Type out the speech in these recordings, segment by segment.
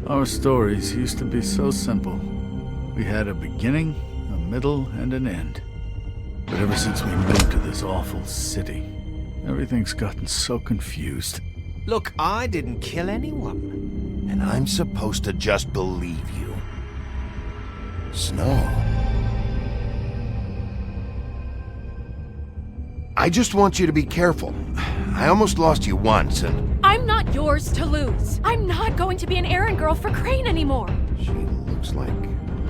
Our stories used to be so simple. We had a beginning, a middle, and an end. But ever since we moved to this awful city, everything's gotten so confused. Look, I didn't kill anyone. And I'm supposed to just believe you. Snow. I just want you to be careful. I almost lost you once, and... I'm not yours to lose. I'm not going to be an errand girl for Crane anymore. She looks like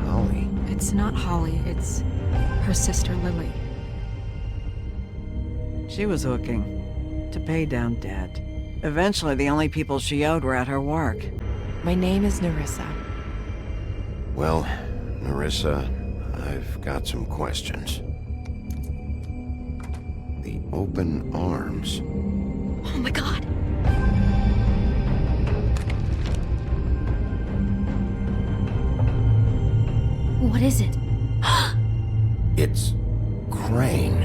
Holly. It's not Holly, it's her sister Lily. She was hooking to pay down debt. Eventually, the only people she owed were at her work. My name is Nerissa. Well, Nerissa, I've got some questions. The open arms. Oh my god. What is it? It's Crane.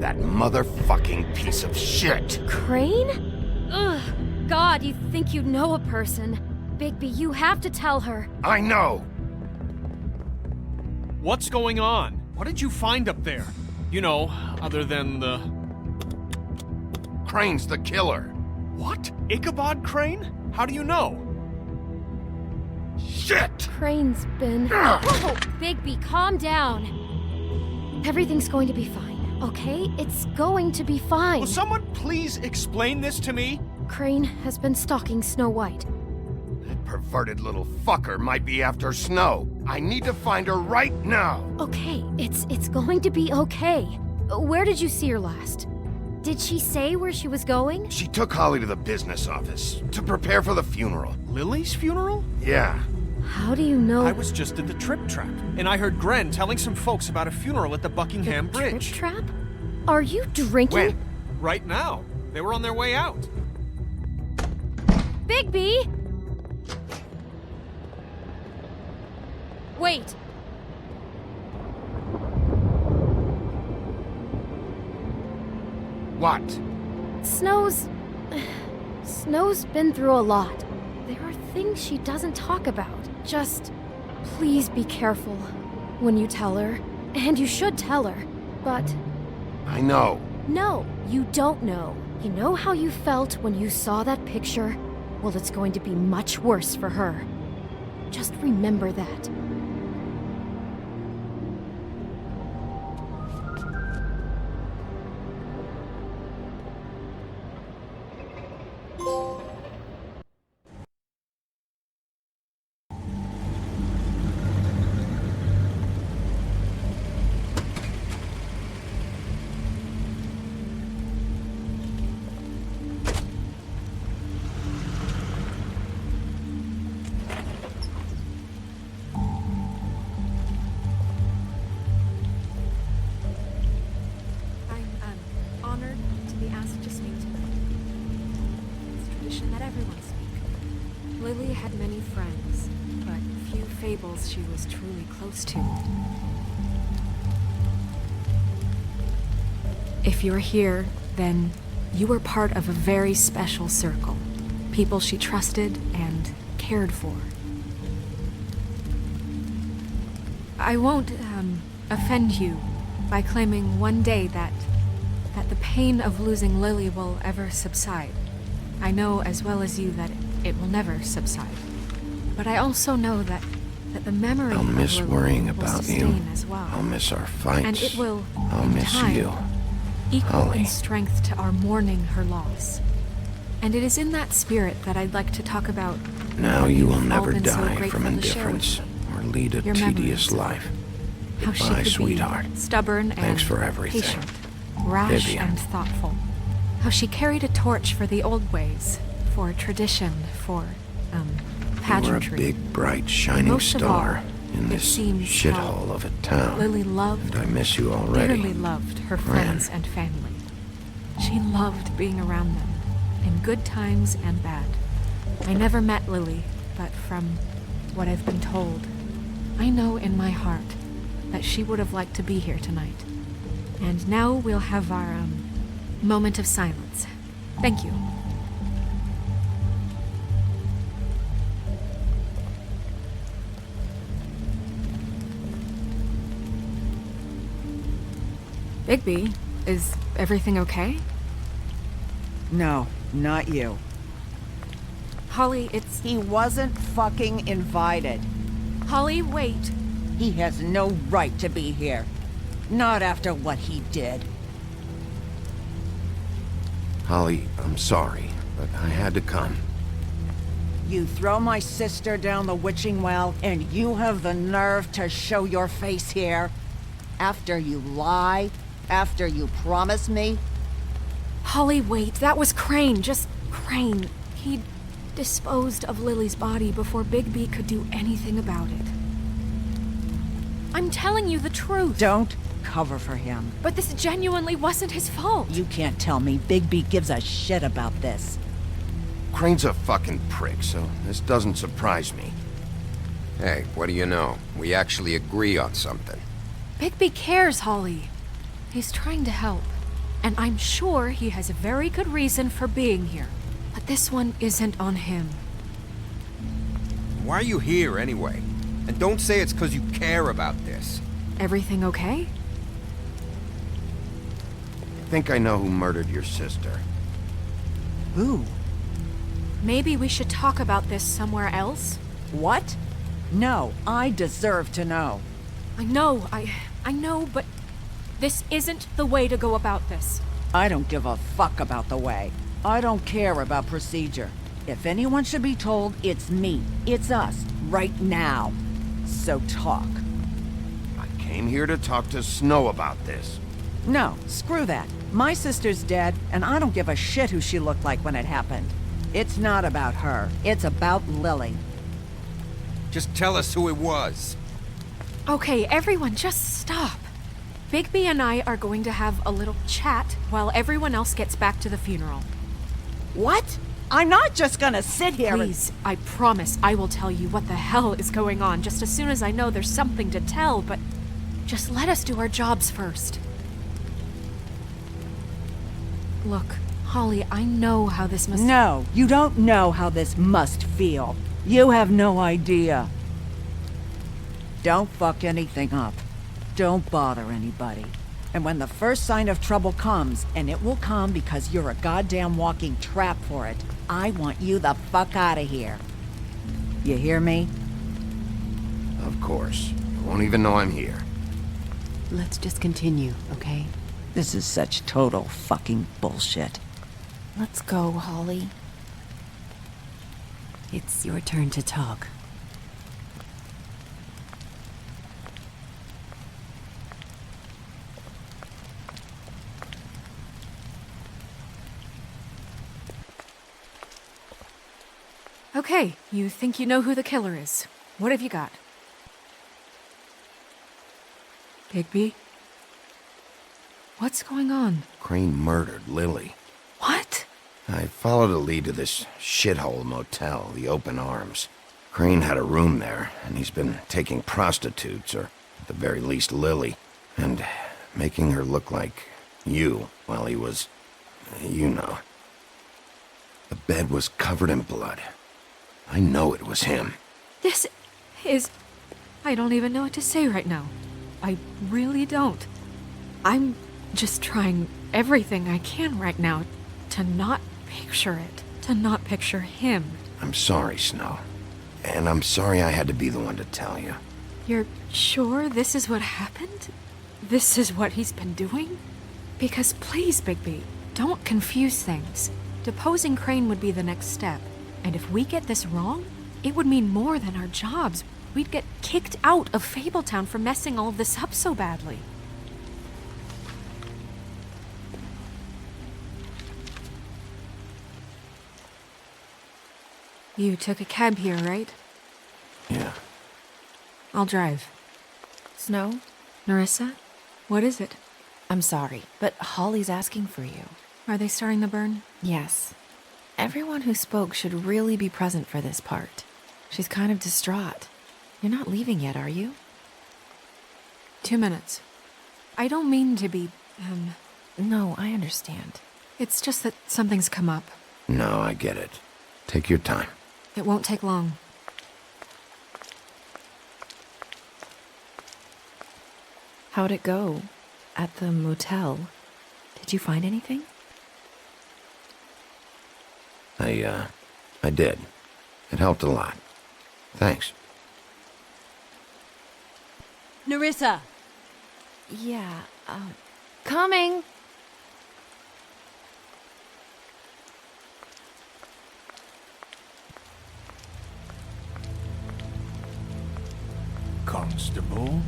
That motherfucking piece of shit! Crane? Ugh. God, you think you know a person. Bigby, you have to tell her. I know! What's going on? What did you find up there? You know, other than the... Crane's the killer. What? Ichabod Crane? How do you know? Shit! Crane's been... Whoa! Bigby, calm down. Everything's going to be fine, okay? It's going to be fine. Will someone please explain this to me? Crane has been stalking Snow White. That perverted little fucker might be after Snow. I need to find her right now. Okay, it's going to be okay. Where did you see her last? Did she say where she was going? She took Holly to the business office to prepare for the funeral. Lily's funeral? Yeah. How do you know? I was just at the Trip Trap, and I heard Gren telling some folks about a funeral at the Buckingham Bridge. Trip Trap? Are you drinking? When? Right now. They were on their way out. Bigby! Wait. What? Snow's been through a lot. There are things she doesn't talk about. Just please be careful when you tell her. And you should tell her. But I know. no, you don't know. You know how you felt when you saw that picture? Well, it's going to be much worse for her. Just remember that. Honored to be asked to speak to them. It's tradition that everyone speak. Lily had many friends, but few fables she was truly close to. If you're here, then you were part of a very special circle. People she trusted and cared for. I won't, offend you by claiming one day that the pain of losing Lily will ever subside. I know as well as you that it will never subside. But I also know that the memory I'll of miss Lily worrying will about you. sustain as well. I'll miss our fights. And it will, I'll in miss time, you. equal Holly. in strength to our mourning her loss. And it is in that spirit that I'd like to talk about Now what you will you've all never been so die grateful from to share with indifference me. or lead a Your tedious memories. life. How she Goodbye, could sweetheart. be stubborn Thanks and for everything. patient, rash Vivian. and thoughtful. How she carried a torch for the old ways, for tradition, for You were a pageantry. big, bright, shining Most of all, star. In It this seems shithole of a town. Lily loved, And I miss you already. dearly loved her friends and family. She loved being around them, in good times and bad. I never met Lily, but from what I've been told, I know in my heart that she would have liked to be here tonight. And now we'll have our, moment of silence. Thank you. Bigby, is everything okay? No, not you. Holly, it's... He wasn't fucking invited. Holly, wait. He has no right to be here. Not after what he did. Holly, I'm sorry, but I had to come. You throw my sister down the witching well, and you have the nerve to show your face here? After you lie? After you promise me? Holly, wait. That was Crane. Just Crane. He disposed of Lily's body before Bigby could do anything about it. I'm telling you the truth. Don't cover for him. But this genuinely wasn't his fault. You can't tell me Bigby gives a shit about this. Crane's a fucking prick, so this doesn't surprise me. Hey, what do you know? We actually agree on something. Bigby cares, Holly. He's trying to help. And I'm sure he has a very good reason for being here. But this one isn't on him. Why are you here anyway? And don't say it's because you care about this. Everything okay? I think I know who murdered your sister. Who? Maybe we should talk about this somewhere else? What? No, I deserve to know. I know, but this isn't the way to go about this. I don't give a fuck about the way. I don't care about procedure. If anyone should be told, it's me. It's us, right now. So talk. I came here to talk to Snow about this. No, screw that. My sister's dead, and I don't give a shit who she looked like when it happened. It's not about her. It's about Lily. Just tell us who it was. Okay, everyone, just stop. Bigby and I are going to have a little chat while everyone else gets back to the funeral. What? I'm not just gonna sit here Please, I promise I will tell you what the hell is going on just as soon as I know there's something to tell, but just let us do our jobs first. Look, Holly, I know how this must... No, you don't know how this must feel. You have no idea. Don't fuck anything up. Don't bother anybody. And when the first sign of trouble comes, and it will come because you're a goddamn walking trap for it, I want you the fuck out of here. You hear me? Of course. You won't even know I'm here. Let's just continue, okay? This is such total fucking bullshit. Let's go, Holly. It's your turn to talk. Okay, you think you know who the killer is. What have you got? Bigby? What's going on? Crane murdered Lily. What? I followed a lead to this shithole motel, the Open Arms. Crane had a room there, and he's been taking prostitutes, or at the very least Lily, and making her look like you while he was... you know. The bed was covered in blood. I know it was him. This is... I don't even know what to say right now. I really don't. I'm just trying everything I can right now to not picture it. To not picture him. I'm sorry, Snow. And I'm sorry I had to be the one to tell you. You're sure this is what happened? This is what he's been doing? Because please, Bigby, don't confuse things. Deposing Crane would be the next step. And if we get this wrong, it would mean more than our jobs. We'd get kicked out of Fabletown for messing all of this up so badly. You took a cab here, right? Yeah. I'll drive. Snow? Nerissa? What is it? I'm sorry, but Holly's asking for you. Are they starting the burn? Yes. Everyone who spoke should really be present for this part. She's kind of distraught. You're not leaving yet, are you? 2 minutes. I don't mean to be, No, I understand. It's just that something's come up. No, I get it. Take your time. It won't take long. How'd it go? At the motel? Did you find anything? I did. It helped a lot. Thanks. Nerissa! Yeah, coming! Constable?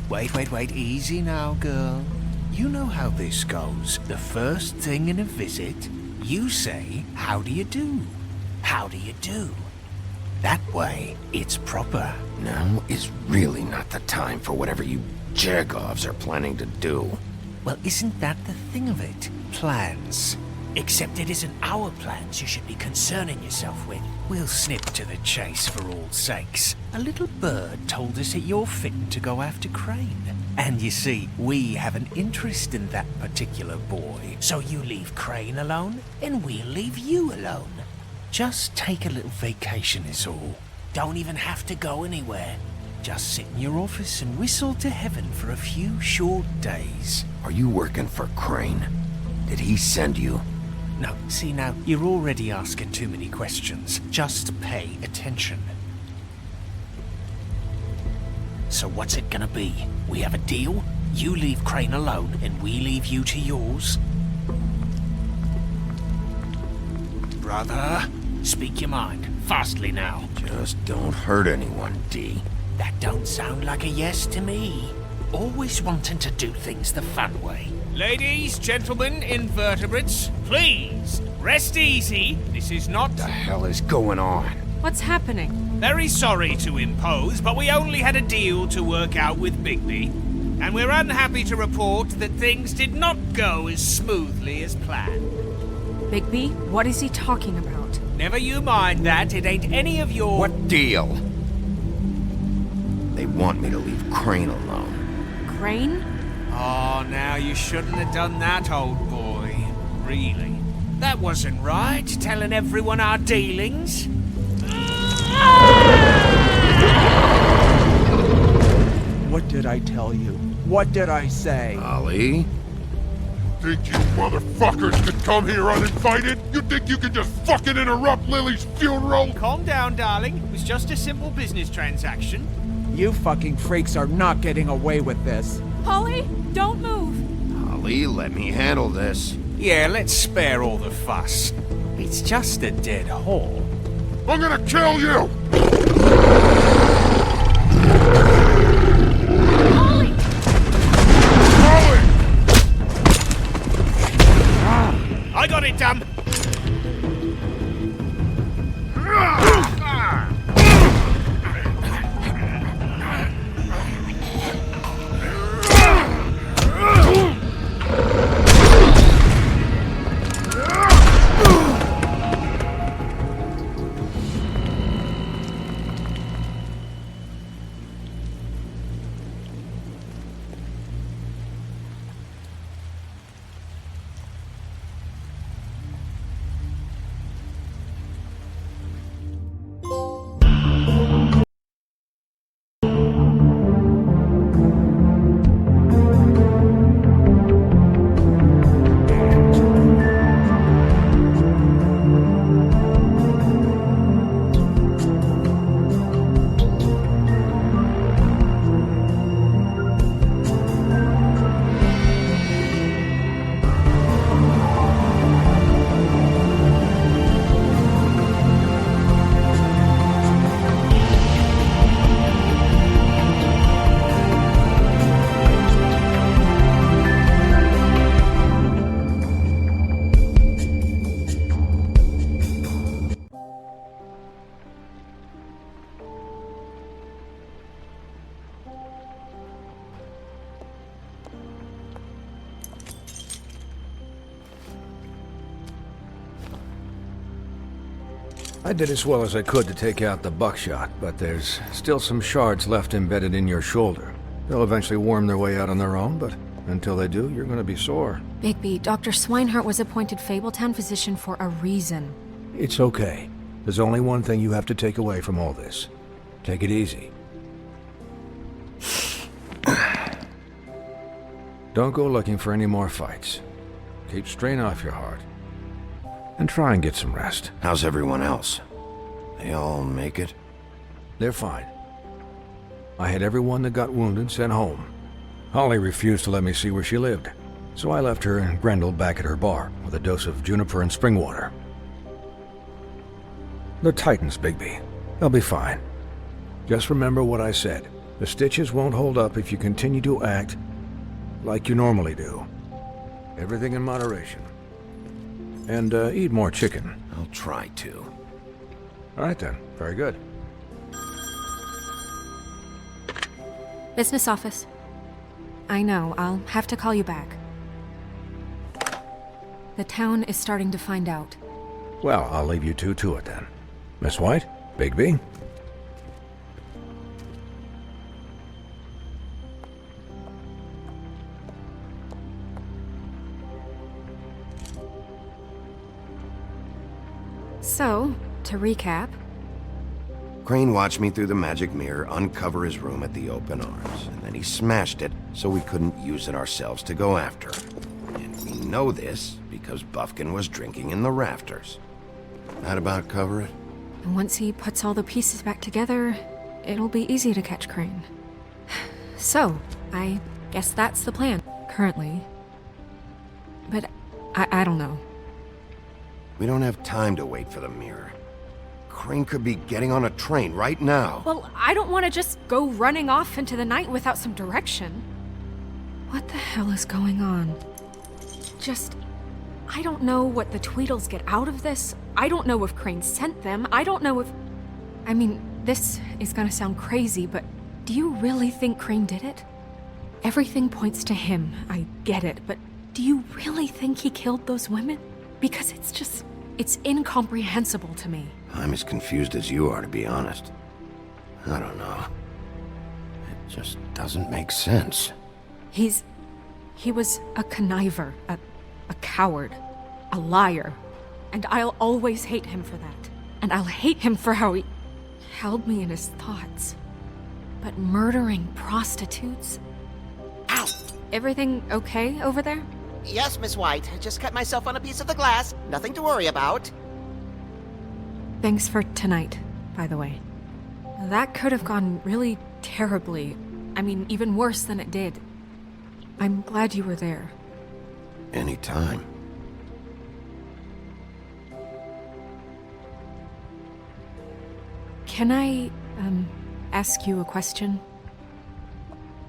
Wait, easy now, girl. You know how this goes. The first thing in a visit, you say, how do you do? How do you do? That way, it's proper. Now is really not the time for whatever you Jergovs are planning to do. Well, isn't that the thing of it? Plans. Except it isn't our plans you should be concerning yourself with. We'll snip to the chase for all sakes. A little bird told us that you're fitting to go after Crane. And you see, we have an interest in that particular boy. So you leave Crane alone, and we'll leave you alone. Just take a little vacation is all. Don't even have to go anywhere. Just sit in your office and whistle to heaven for a few short days. Are you working for Crane? Did he send you? No, see now, you're already asking too many questions. Just pay attention. So what's it gonna be? We have a deal? You leave Crane alone and we leave you to yours? Brother, speak your mind. Fastly now. Just don't hurt anyone, D. That don't sound like a yes to me. Always wanting to do things the fun way. Ladies, gentlemen, invertebrates, please, rest easy. This is not... What the hell is going on? What's happening? Very sorry to impose, but we only had a deal to work out with Bigby. And we're unhappy to report that things did not go as smoothly as planned. Bigby, what is he talking about? Never you mind that, it ain't any of your... What deal? They want me to leave Crane alone. Crane? Oh, now you shouldn't have done that, old boy. Really. That wasn't right, telling everyone our dealings. What did I tell you? What did I say? Ollie? Think you motherfuckers could come here uninvited? You think you can just fucking interrupt Lily's funeral? Calm down, darling. It was just a simple business transaction. You fucking freaks are not getting away with this. Holly, don't move! Ollie, let me handle this. Yeah, let's spare all the fuss. It's just a dead whore. I'm gonna kill you! Holly! Holly! I got it done! I did as well as I could to take out the buckshot, but there's still some shards left embedded in your shoulder. They'll eventually worm their way out on their own, but until they do, you're gonna be sore. Bigby, Dr. Swinehart was appointed Fabletown physician for a reason. It's okay. There's only one thing you have to take away from all this. Take it easy. Don't go looking for any more fights. Keep strain off your heart. And try and get some rest. How's everyone else? They all make it? They're fine. I had everyone that got wounded sent home. Holly refused to let me see where she lived, so I left her and Grendel back at her bar with a dose of juniper and spring water. They're Titans, Bigby. They'll be fine. Just remember what I said. The stitches won't hold up if you continue to act like you normally do. Everything in moderation. And eat more chicken. I'll try to. All right then. Very good. Business office. I know, I'll have to call you back. The town is starting to find out. Well, I'll leave you two to it then. Miss White? Bigby? So, to recap... Crane watched me through the magic mirror uncover his room at the Open Arms, and then he smashed it so we couldn't use it ourselves to go after him. And we know this because Bufkin was drinking in the rafters. That about cover it? And once he puts all the pieces back together, it'll be easy to catch Crane. So, I guess that's the plan, currently. But I don't know. We don't have time to wait for the mirror. Crane could be getting on a train right now. Well, I don't want to just go running off into the night without some direction. What the hell is going on? I don't know what the Tweedles get out of this. I don't know if Crane sent them. I don't know if... I mean, this is gonna sound crazy, but do you really think Crane did it? Everything points to him, I get it, but do you really think he killed those women? Because it's incomprehensible to me. I'm as confused as you are, to be honest. I don't know. It just doesn't make sense. He was a conniver, a coward, a liar. And I'll always hate him for that. And I'll hate him for how he held me in his thoughts. But murdering prostitutes? Ow! Everything okay over there? Yes, Miss White. I just cut myself on a piece of the glass. Nothing to worry about. Thanks for tonight, by the way. That could have gone really terribly. I mean, even worse than it did. I'm glad you were there. Anytime. Can I, ask you a question?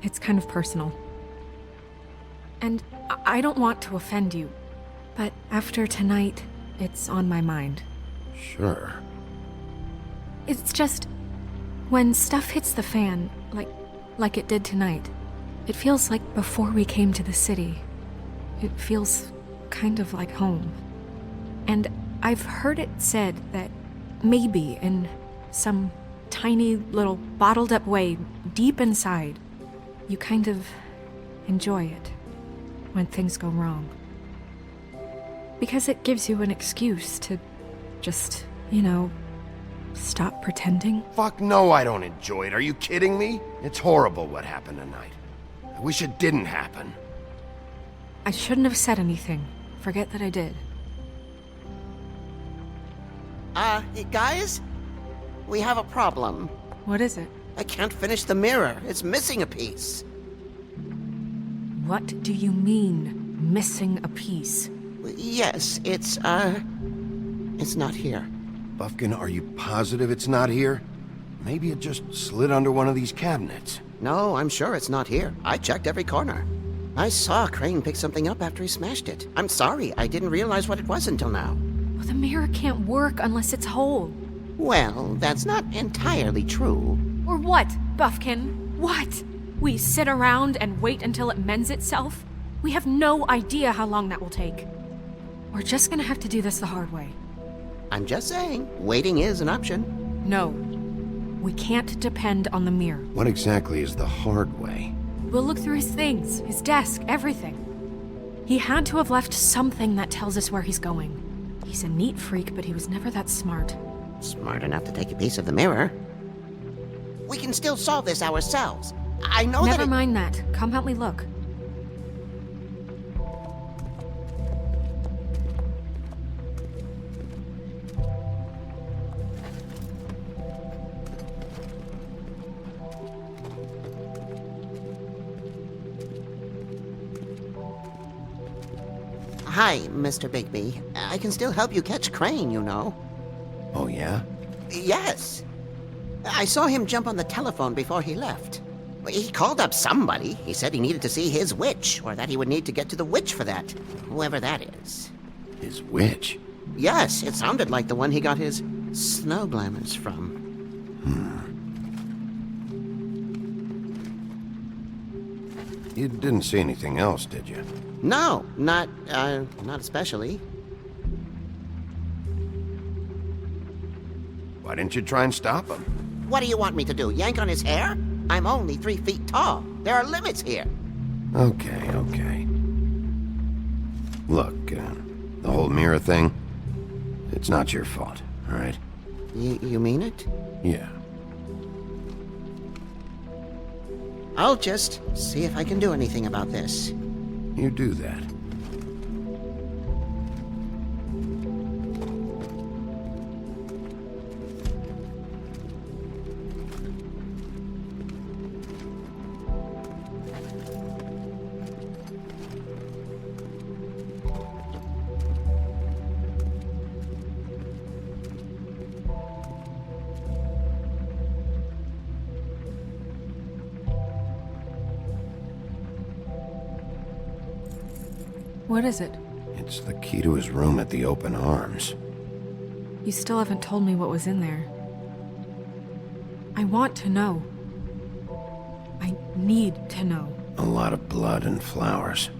It's kind of personal. And I don't want to offend you, but after tonight, it's on my mind. Sure. It's just, when stuff hits the fan, like it did tonight, it feels like before we came to the city. It feels kind of like home. And I've heard it said that maybe in some tiny little bottled up way deep inside, you kind of enjoy it when things go wrong. Because it gives you an excuse to just, stop pretending. Fuck no, I don't enjoy it. Are you kidding me? It's horrible what happened tonight. I wish it didn't happen. I shouldn't have said anything. Forget that I did. Guys? We have a problem. What is it? I can't finish the mirror. It's missing a piece. What do you mean, missing a piece? Yes, it's not here. Bufkin, are you positive it's not here? Maybe it just slid under one of these cabinets. No, I'm sure it's not here. I checked every corner. I saw Crane pick something up after he smashed it. I'm sorry, I didn't realize what it was until now. Well, the mirror can't work unless it's whole. Well, that's not entirely true. Or what, Bufkin? What? We sit around and wait until it mends itself? We have no idea how long that will take. We're just gonna have to do this the hard way. I'm just saying, waiting is an option. No. We can't depend on the mirror. What exactly is the hard way? We'll look through his things, his desk, everything. He had to have left something that tells us where he's going. He's a neat freak, but he was never that smart. Smart enough to take a piece of the mirror. We can still solve this ourselves. I know Never mind that. Come help me look. Hi, Mr. Bigby. I can still help you catch Crane, you know. Oh, yeah? Yes. I saw him jump on the telephone before he left. He called up somebody. He said he needed to see his witch, or that he would need to get to the witch for that. Whoever that is. His witch? Yes, it sounded like the one he got his snow glamours from. You didn't see anything else, did you? No, not especially. Why didn't you try and stop him? What do you want me to do, yank on his hair? I'm only 3 feet tall. There are limits here. Okay. Look, the whole mirror thing, it's not your fault, all right? You mean it? Yeah. I'll just see if I can do anything about this. You do that. What is it? It's the key to his room at the Open Arms. You still haven't told me what was in there. I want to know. I need to know. A lot of blood and flowers.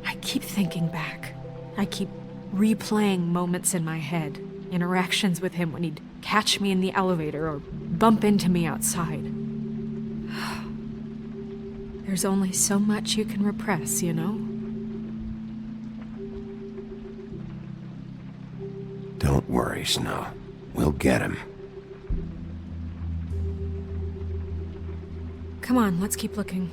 I keep thinking back. I keep replaying moments in my head. Interactions with him when he'd catch me in the elevator or bump into me outside. There's only so much you can repress, you know? Don't worry, Snow. We'll get him. Come on, let's keep looking.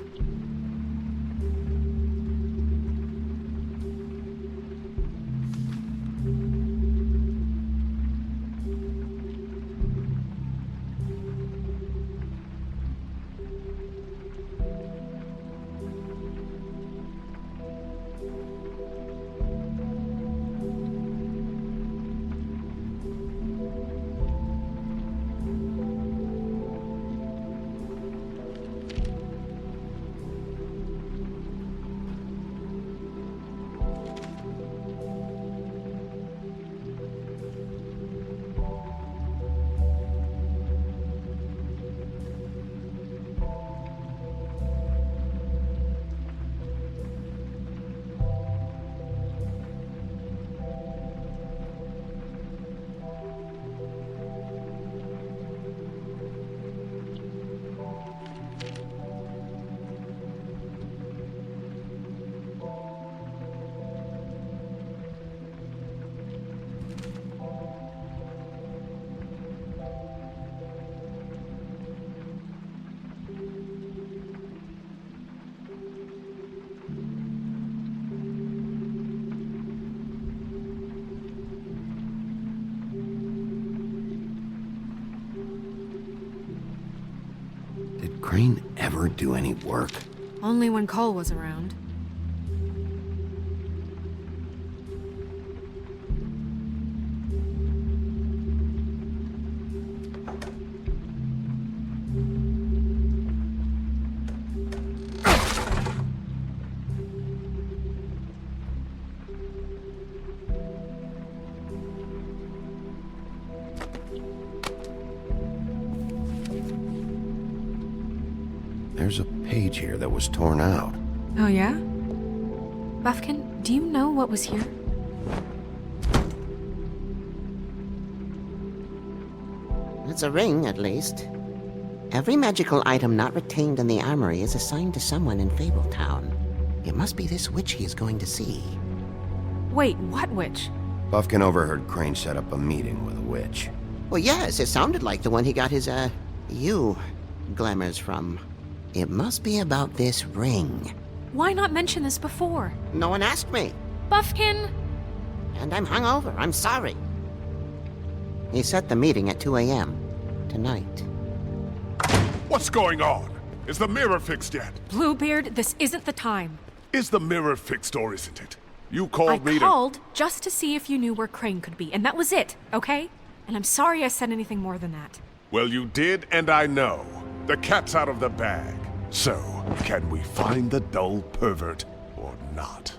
Did Crane ever do any work? Only when Cole was around. There's a page here that was torn out. Oh, yeah? Buffkin, do you know what was here? It's a ring, at least. Every magical item not retained in the armory is assigned to someone in Fabletown. It must be this witch he is going to see. Wait, what witch? Buffkin overheard Crane set up a meeting with a witch. Well, yes, it sounded like the one he got his, glamours from. It must be about this ring. Why not mention this before? No one asked me. Buffkin! And I'm hungover. I'm sorry. He set the meeting at 2 a.m. tonight. What's going on? Is the mirror fixed yet? Bluebeard, this isn't the time. Is the mirror fixed or isn't it? You called me I called just to see if you knew where Crane could be, and that was it, okay? And I'm sorry I said anything more than that. Well, you did, and I know. The cat's out of the bag. So, can we find the dull pervert or not?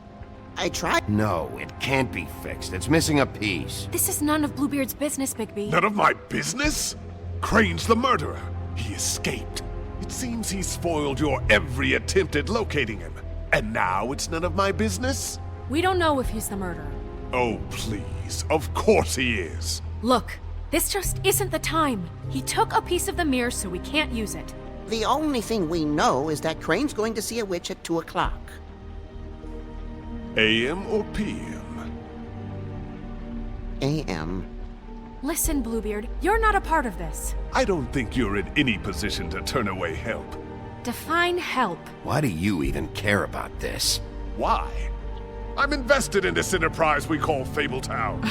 I tried. No, it can't be fixed. It's missing a piece. This is none of Bluebeard's business, Bigby. None of my business? Crane's the murderer. He escaped. It seems he spoiled your every attempt at locating him. And now it's none of my business? We don't know if he's the murderer. Oh, please. Of course he is. Look, this just isn't the time. He took a piece of the mirror, so we can't use it. The only thing we know is that Crane's going to see a witch at 2 o'clock. AM or PM? AM. Listen, Bluebeard, you're not a part of this. I don't think you're in any position to turn away help. Define help. Why do you even care about this? Why? I'm invested in this enterprise we call Fabletown.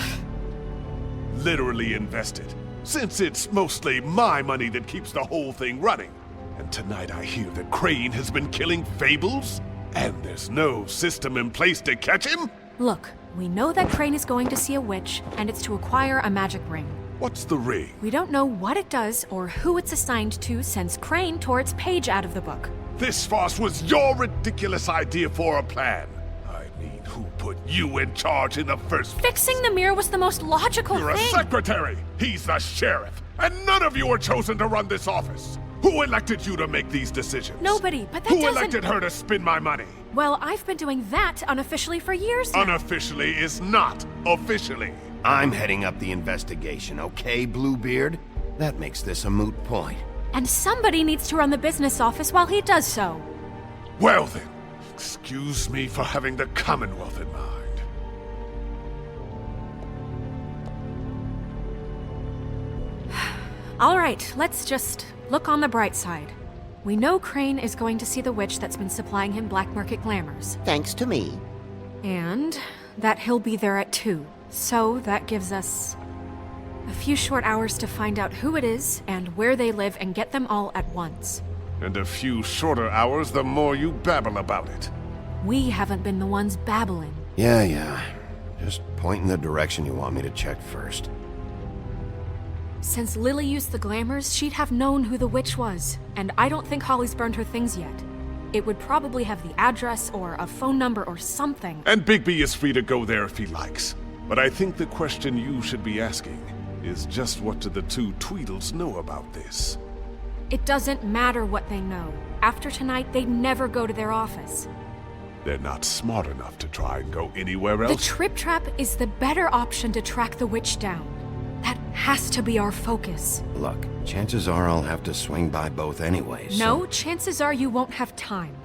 Literally invested, since it's mostly my money that keeps the whole thing running. And tonight I hear that Crane has been killing Fables? And there's no system in place to catch him? Look, we know that Crane is going to see a witch, and it's to acquire a magic ring. What's the ring? We don't know what it does or who it's assigned to since Crane tore its page out of the book. This farce was your ridiculous idea for a plan. I mean, who put you in charge in the first place? Fixing the mirror was the most logical You're thing. a secretary! He's the sheriff! And none of you were chosen to run this office! Who elected you to make these decisions? Nobody, but that Who doesn't... elected her to spend my money? Well, I've been doing that unofficially for years now. Unofficially is not officially. I'm heading up the investigation, okay, Bluebeard? That makes this a moot point. And somebody needs to run the business office while he does so. Well then, excuse me for having the Commonwealth in mind. All right, let's just look on the bright side. We know Crane is going to see the witch that's been supplying him black market glamours. Thanks to me. And that he'll be there at 2. So that gives us a few short hours to find out who it is and where they live and get them all at once. And a few shorter hours the more you babble about it. We haven't been the ones babbling. Yeah. Just point in the direction you want me to check first. Since Lily used the glamours, she'd have known who the witch was. And I don't think Holly's burned her things yet. It would probably have the address or a phone number or something. And Bigby is free to go there if he likes. But I think the question you should be asking is just what do the two Tweedles know about this? It doesn't matter what they know. After tonight, they'd never go to their office. They're not smart enough to try and go anywhere else. The Trip Trap is the better option to track the witch down. That has to be our focus. Look, chances are I'll have to swing by both anyways. No, chances are you won't have time.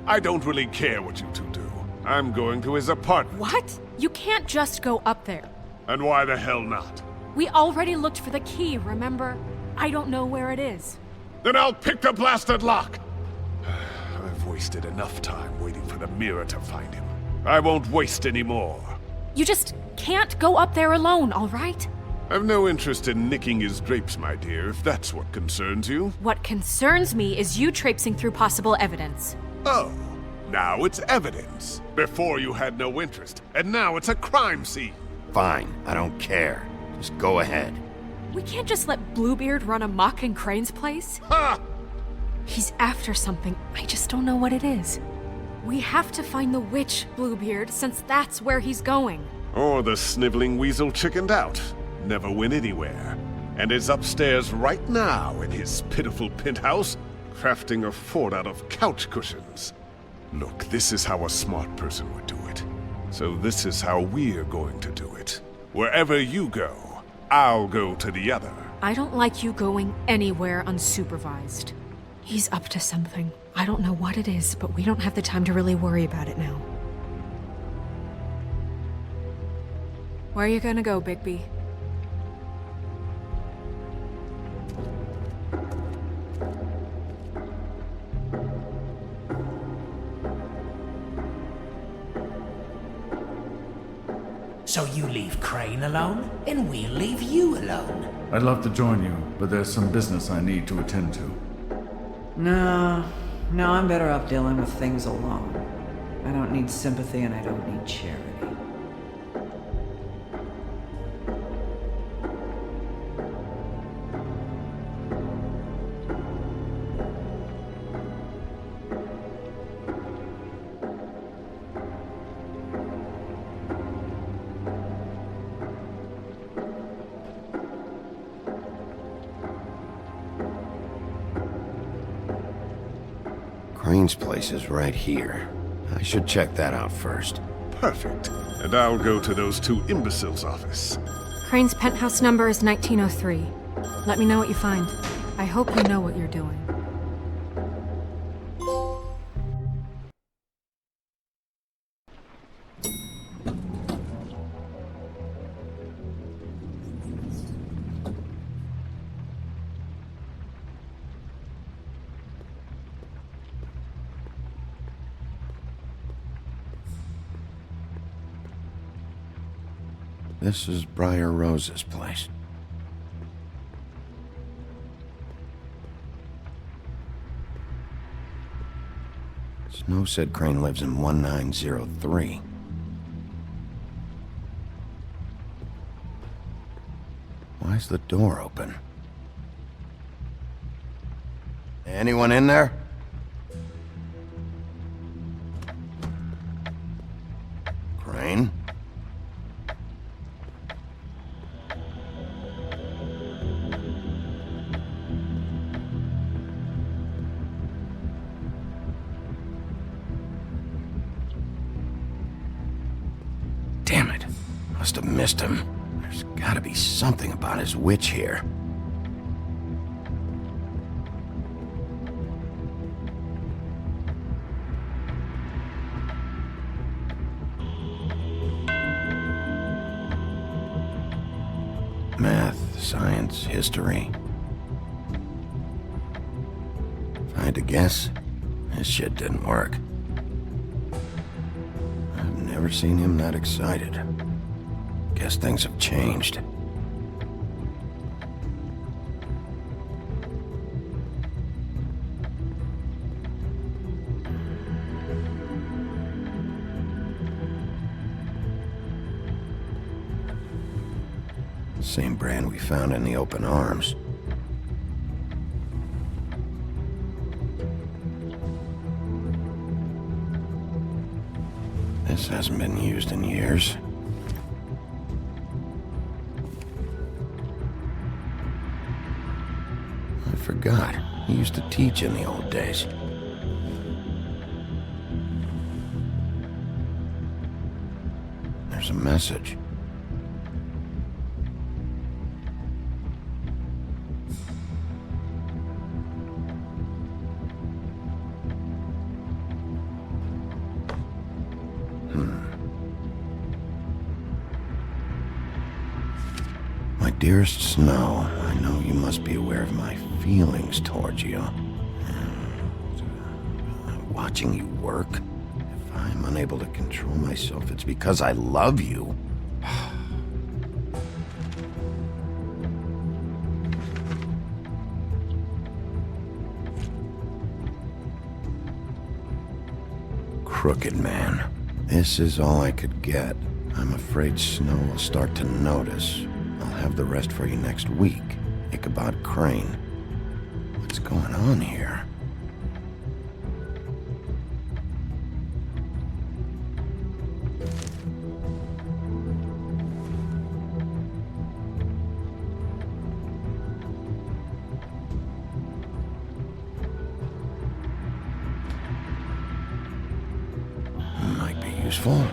I don't really care what you two do. I'm going to his apartment. What? You can't just go up there. And why the hell not? We already looked for the key, remember? I don't know where it is. Then I'll pick the blasted lock! I've wasted enough time waiting for the mirror to find him. I won't waste any more. You just can't go up there alone, all right? I've no interest in nicking his drapes, my dear, if that's what concerns you. What concerns me is you traipsing through possible evidence. Oh, now it's evidence. Before you had no interest, and now it's a crime scene. Fine, I don't care. Just go ahead. We can't just let Bluebeard run amok in Crane's place. Ha! He's after something, I just don't know what it is. We have to find the witch, Bluebeard, since that's where he's going. Or the sniveling weasel chickened out. Never went anywhere. And is upstairs right now in his pitiful penthouse, crafting a fort out of couch cushions. Look, this is how a smart person would do it. So this is how we're going to do it. Wherever you go, I'll go to the other. I don't like you going anywhere unsupervised. He's up to something. I don't know what it is, but we don't have the time to really worry about it now. Where are you gonna go, Bigby? So you leave Crane alone, and we'll leave you alone. I'd love to join you, but there's some business I need to attend to. No, I'm better off dealing with things alone. I don't need sympathy and I don't need charity. Crane's place is right here. I should check that out first. Perfect. And I'll go to those two imbeciles' office. Crane's penthouse number is 1903. Let me know what you find. I hope you know what you're doing. This is Briar Rose's place. Snow said Crane lives in 1903. Why's the door open? Anyone in there? Crane? Damn it. Must have missed him. There's gotta be something about his witch here. Math, science, history. If I had to guess, this shit didn't work. I've never seen him that excited. Guess things have changed. Same brand we found in the open arms. This hasn't been used in years. I forgot. He used to teach in the old days. There's a message. My dearest Snow, I know you must be aware of my feelings towards you. Watching you work, if I'm unable to control myself, it's because I love you. Crooked man. This is all I could get. I'm afraid Snow will start to notice. I'll have the rest for you next week. Ichabod Crane. What's going on here? Might be useful.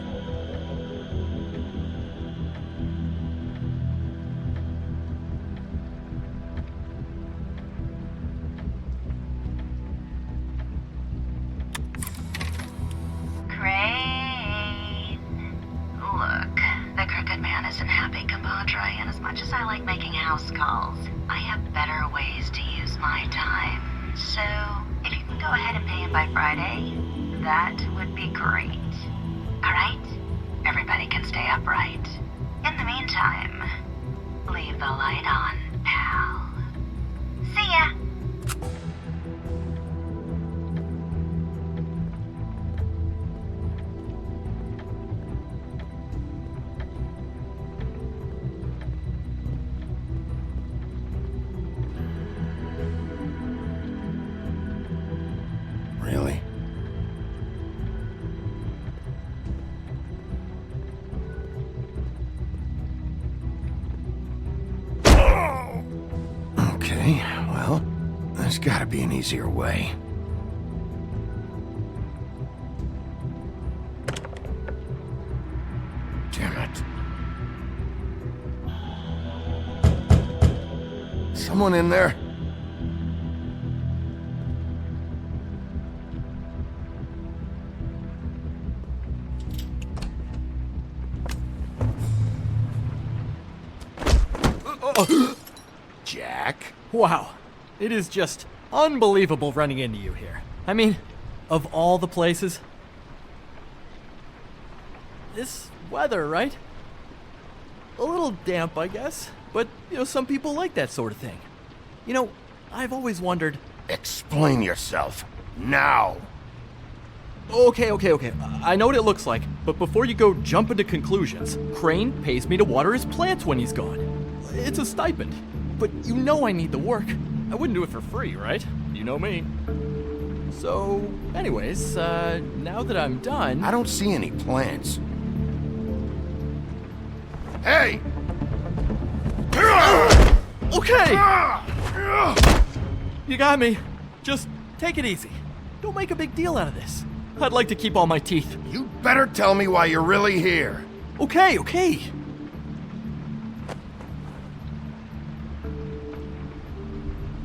much as I like making house calls, I have better ways to use my time. So, if you can go ahead and pay him by Friday, that would be great. Alright? Everybody can stay upright. In the meantime, leave the light on, pal. See ya! Really? Okay, well, there's gotta be an easier way. Damn it. Someone in there? Jack? Wow. It is just unbelievable running into you here. I mean, of all the places. This weather, right? A little damp, I guess. But, some people like that sort of thing. I've always wondered... Explain yourself. Now! Okay. I know what it looks like, but before you go jumping to conclusions, Crane pays me to water his plants when he's gone. It's a stipend, but I need the work. I wouldn't do it for free, right? You know me. So, anyways, now that I'm done... I don't see any plants. Hey! Okay! You got me. Just take it easy. Don't make a big deal out of this. I'd like to keep all my teeth. You better tell me why you're really here. Okay.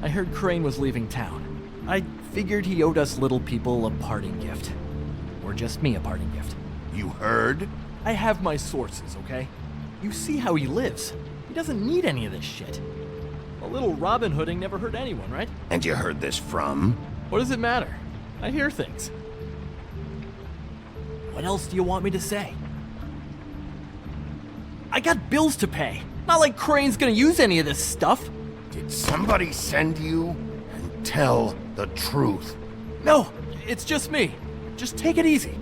I heard Crane was leaving town. I figured he owed us little people a parting gift. Or just me a parting gift. You heard? I have my sources, okay? You see how he lives. He doesn't need any of this shit. A little Robin Hooding never hurt anyone, right? And you heard this from? What does it matter? I hear things. What else do you want me to say? I got bills to pay. Not like Crane's gonna use any of this stuff. Did somebody send you? And tell the truth. No, it's just me. Just take it easy.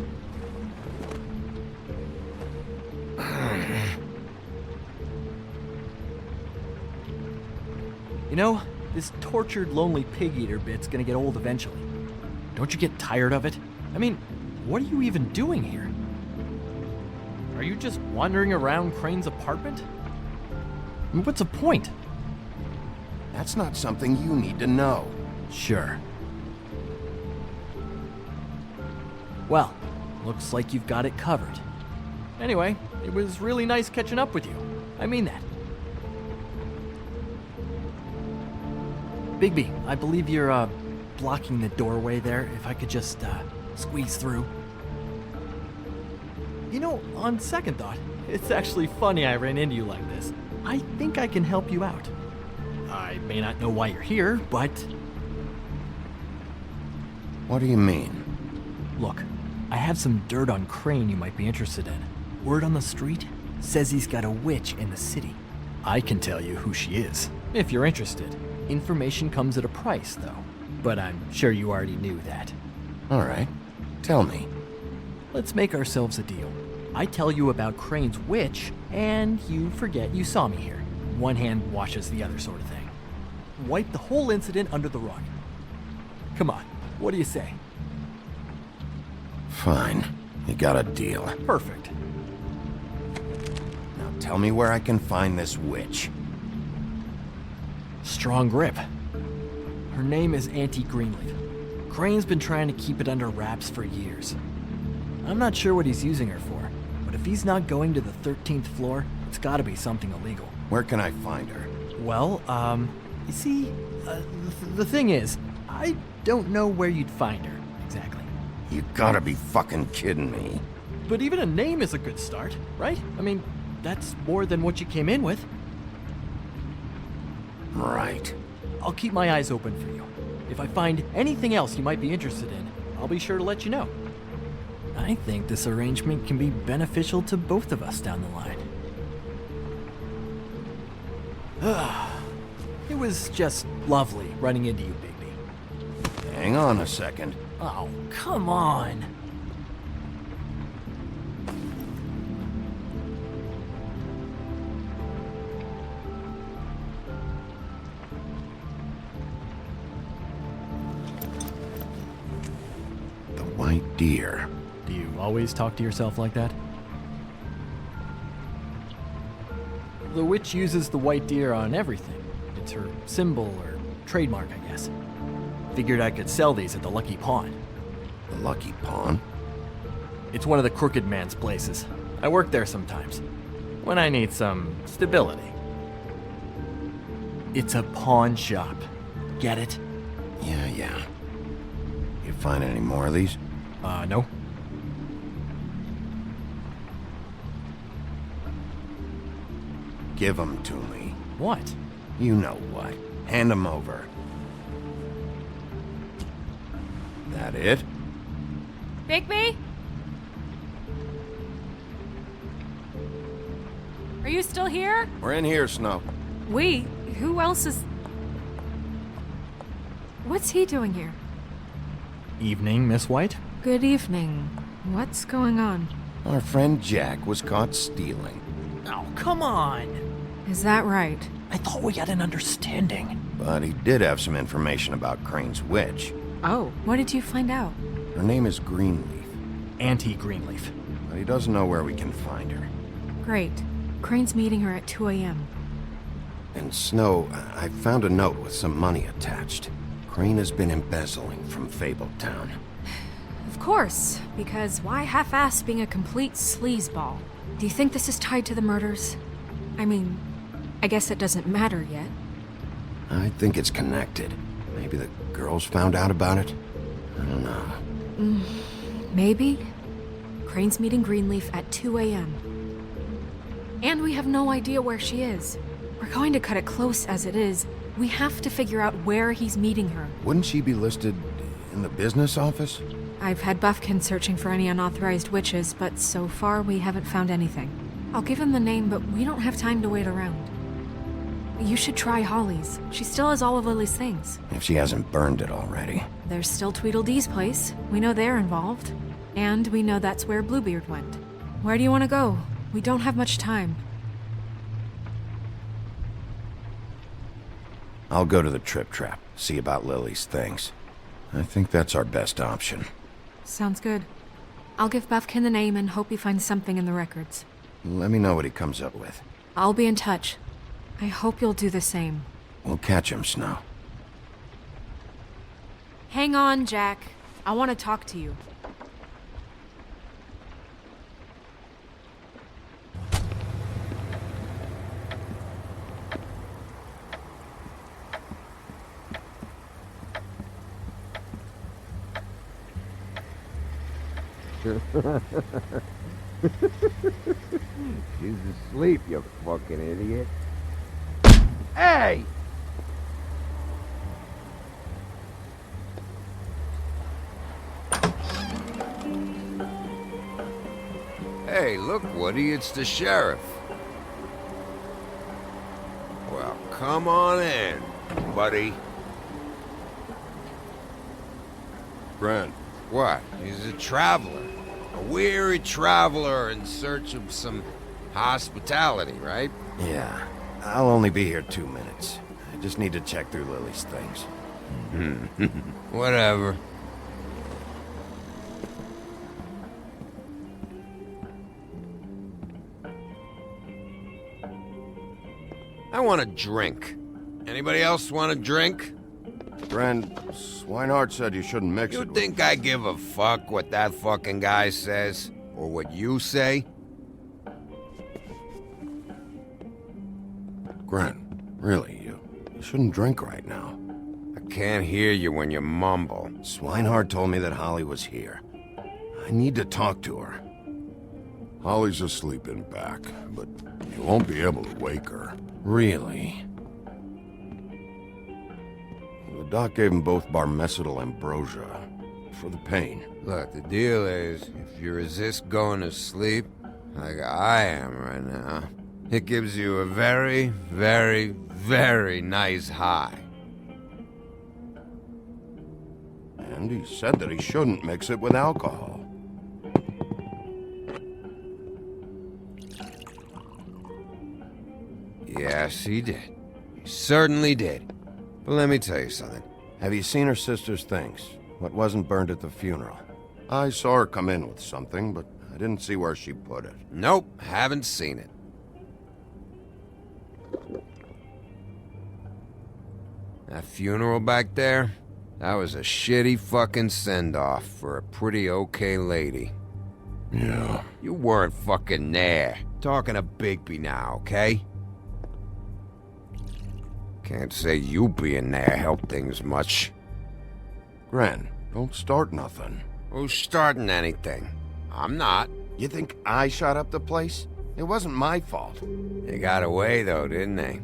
This tortured, lonely pig-eater bit's gonna get old eventually. Don't you get tired of it? I mean, what are you even doing here? Are you just wandering around Crane's apartment? I mean, what's the point? That's not something you need to know. Sure. Well, looks like you've got it covered. Anyway, it was really nice catching up with you. I mean that. Bigby, I believe you're, blocking the doorway there. If I could just, squeeze through. On second thought, it's actually funny I ran into you like this. I think I can help you out. I may not know why you're here, but... What do you mean? Look, I have some dirt on Crane you might be interested in. Word on the street says he's got a witch in the city. I can tell you who she is, if you're interested. Information comes at a price, though. But I'm sure you already knew that. All right. Tell me. Let's make ourselves a deal. I tell you about Crane's witch, and you forget you saw me here. One hand washes the other sort of thing. Wipe the whole incident under the rug. Come on, what do you say? Fine. You got a deal. Perfect. Now tell me where I can find this witch. Strong grip. Her name is Auntie Greenleaf. Crane's been trying to keep it under wraps for years. I'm not sure what he's using her for, but if he's not going to the 13th floor, it's gotta be something illegal. Where can I find her? Well, you see, the thing is, I don't know where you'd find her, exactly. You gotta be fucking kidding me. But even a name is a good start, right? I mean, that's more than what you came in with. Right. I'll keep my eyes open for you. If I find anything else you might be interested in, I'll be sure to let you know. I think this arrangement can be beneficial to both of us down the line. It was just lovely running into you, Bigby. Hang on a second. Oh, come on. The white deer. Do you always talk to yourself like that? The witch uses the white deer on everything. It's her symbol or trademark, I guess. Figured I could sell these at the Lucky Pawn. The Lucky Pawn? It's one of the crooked man's places. I work there sometimes, when I need some stability. It's a pawn shop. Get it? Yeah. You find any more of these? No. Give them to me. What? You know what. Hand them over. That it? Bigby? Are you still here? We're in here, Snow. We? Who else is... What's he doing here? Evening, Miss White. Good evening. What's going on? Our friend Jack was caught stealing. Oh, come on. Is that right? I thought we had an understanding. But he did have some information about Crane's witch. Oh, what did you find out? Her name is Greenleaf. Auntie Greenleaf. But he doesn't know where we can find her. Great. Crane's meeting her at 2 a.m. And Snow, I found a note with some money attached. Crane has been embezzling from Fabletown. Of course, because why half-ass being a complete sleazeball? Do you think this is tied to the murders? I mean, I guess it doesn't matter yet. I think it's connected. Maybe the girls found out about it? I don't know. Maybe. Crane's meeting Greenleaf at 2 a.m. And we have no idea where she is. We're going to cut it close as it is. We have to figure out where he's meeting her. Wouldn't she be listed in the business office? I've had Buffkin searching for any unauthorized witches, but so far we haven't found anything. I'll give him the name, but we don't have time to wait around. You should try Holly's. She still has all of Lily's things. If she hasn't burned it already. There's still Tweedledee's place. We know they're involved. And we know that's where Bluebeard went. Where do you want to go? We don't have much time. I'll go to the Trip Trap, see about Lily's things. I think that's our best option. Sounds good. I'll give Buffkin the name and hope he finds something in the records. Let me know what he comes up with. I'll be in touch. I hope you'll do the same. We'll catch him, Snow. Hang on, Jack. I want to talk to you. She's asleep, you fucking idiot. Hey! Hey, look, Woody, it's the sheriff. Well, come on in, buddy. Brent. What? He's a traveler. A weary traveler in search of some hospitality, right? Yeah. I'll only be here 2 minutes. I just need to check through Lily's things. Whatever. I want a drink. Anybody else want a drink? Brent, Swinehart said you shouldn't mix it You with... think I give a fuck what that fucking guy says? Or what you say? Grant, really, you shouldn't drink right now. I can't hear you when you mumble. Swinehart told me that Holly was here. I need to talk to her. Holly's asleep in back, but you won't be able to wake her. Really? doc gave them both Barmecidal ambrosia. For the pain. Look, the deal is, if you resist going to sleep, like I am right now, it gives you a very, very, very nice high. And he said that he shouldn't mix it with alcohol. Yes, he did. He certainly did. But let me tell you something. Have you seen her sister's things? What wasn't burned at the funeral? I saw her come in with something, but I didn't see where she put it. Nope, haven't seen it. That funeral back there? That was a shitty fucking send-off for a pretty okay lady. Yeah. You weren't fucking there. Talking to Bigby now, okay? Can't say you being there helped things much. Gren, don't start nothing. Who's starting anything? I'm not. You think I shot up the place? It wasn't my fault. They got away though, didn't they?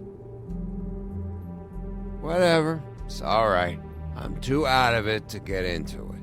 Whatever. It's alright. I'm too out of it to get into it.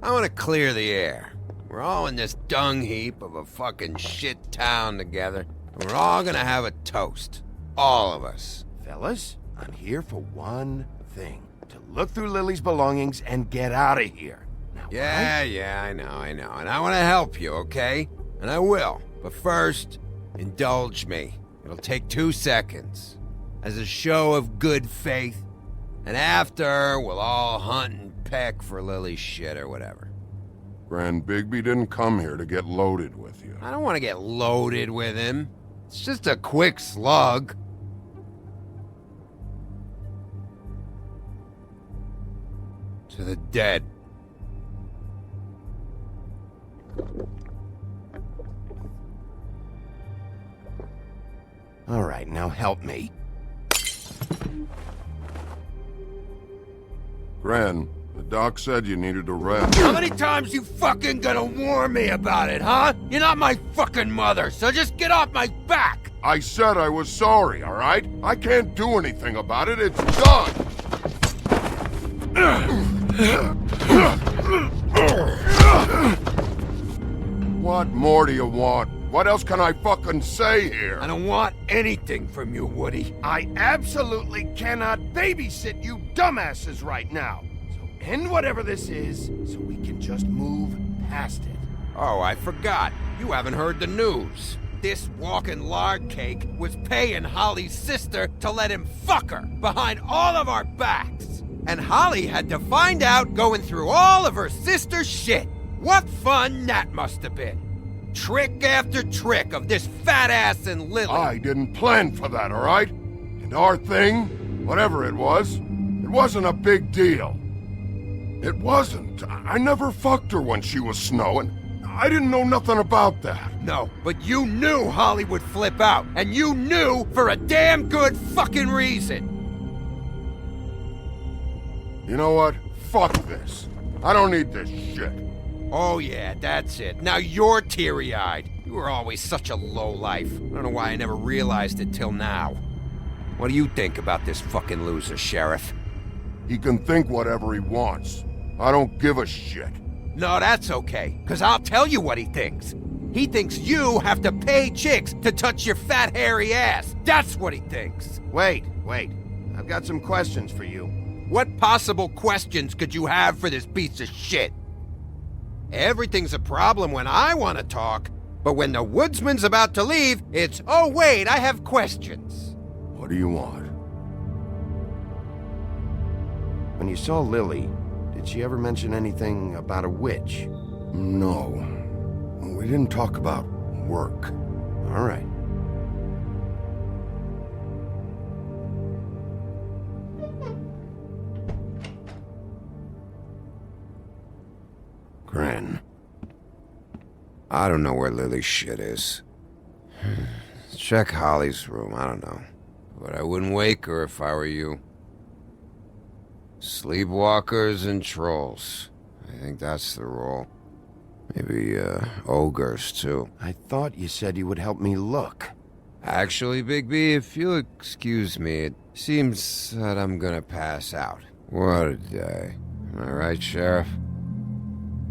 I want to clear the air. We're all in this dung heap of a fucking shit town together, and we're all gonna have a toast. All of us. Fellas, I'm here for one thing. To look through Lily's belongings and get out of here. Now, Yeah, I know. And I want to help you, okay? And I will. But first, indulge me. It'll take 2 seconds. As a show of good faith. And after, we'll all hunt and peck for Lily's shit or whatever. Grand Bigby didn't come here to get loaded with you. I don't want to get loaded with him. It's just a quick slug. To the dead. All right, now help me. Gran, the doc said you needed a rest. How many times you fucking gonna warn me about it, huh? You're not my fucking mother, so just get off my back! I said I was sorry, all right? I can't do anything about it. It's done! What more do you want? What else can I fucking say here? I don't want anything from you, Woody. I absolutely cannot babysit you dumbasses right now. So end whatever this is, so we can just move past it. Oh, I forgot. You haven't heard the news. This walking lard cake was paying Holly's sister to let him fuck her behind all of our backs. And Holly had to find out going through all of her sister's shit. What fun that must have been. Trick after trick of this fat ass and Lily. I didn't plan for that, all right? And our thing, whatever it wasn't a big deal. It wasn't. I never fucked her when she was snowing. I didn't know nothing about that. No, but you knew Holly would flip out. And you knew for a damn good fucking reason. You know what? Fuck this. I don't need this shit. Oh yeah, that's it. Now you're teary-eyed. You were always such a lowlife. I don't know why I never realized it till now. What do you think about this fucking loser, Sheriff? He can think whatever he wants. I don't give a shit. No, that's okay, because I'll tell you what he thinks. He thinks you have to pay chicks to touch your fat, hairy ass. That's what he thinks. Wait. I've got some questions for you. What possible questions could you have for this piece of shit? Everything's a problem when I want to talk, but when the woodsman's about to leave, it's, oh wait, I have questions. What do you want? When you saw Lily, did she ever mention anything about a witch? No. We didn't talk about work. All right. Gran. I don't know where Lily's shit is. Check Holly's room, I don't know. But I wouldn't wake her if I were you. Sleepwalkers and trolls. I think that's the role. Maybe, ogres, too. I thought you said you would help me look. Actually, Bigby, if you'll excuse me, it seems that I'm gonna pass out. What a day. Am I right, Sheriff?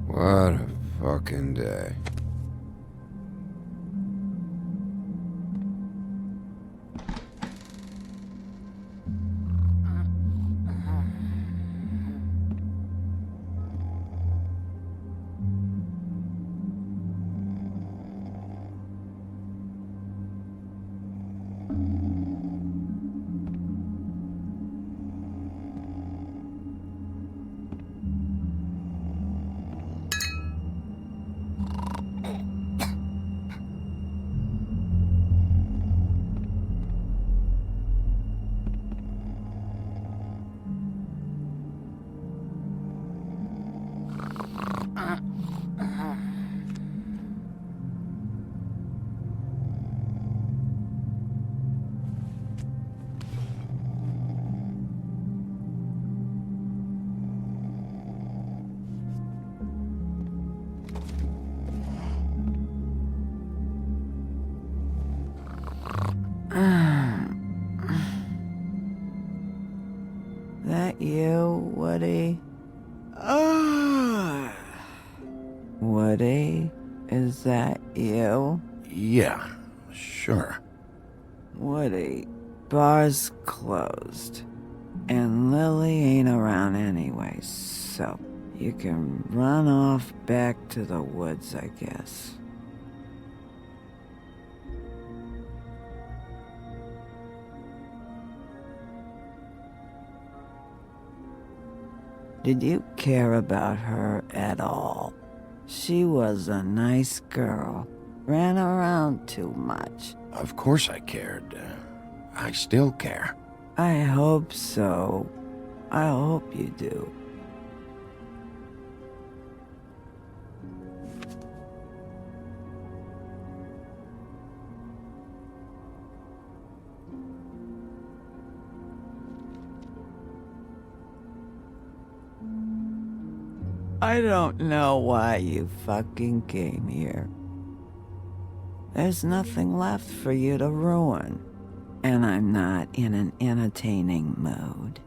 What a fucking day. That you, Woody? Woody? Is that you? Yeah, sure. Woody, bar's closed. And Lily ain't around anyway, so you can run off back to the woods, I guess. Did you care about her at all? She was a nice girl. Ran around too much. Of course I cared. I still care. I hope so. I hope you do. I don't know why you fucking came here. There's nothing left for you to ruin. And I'm not in an entertaining mood.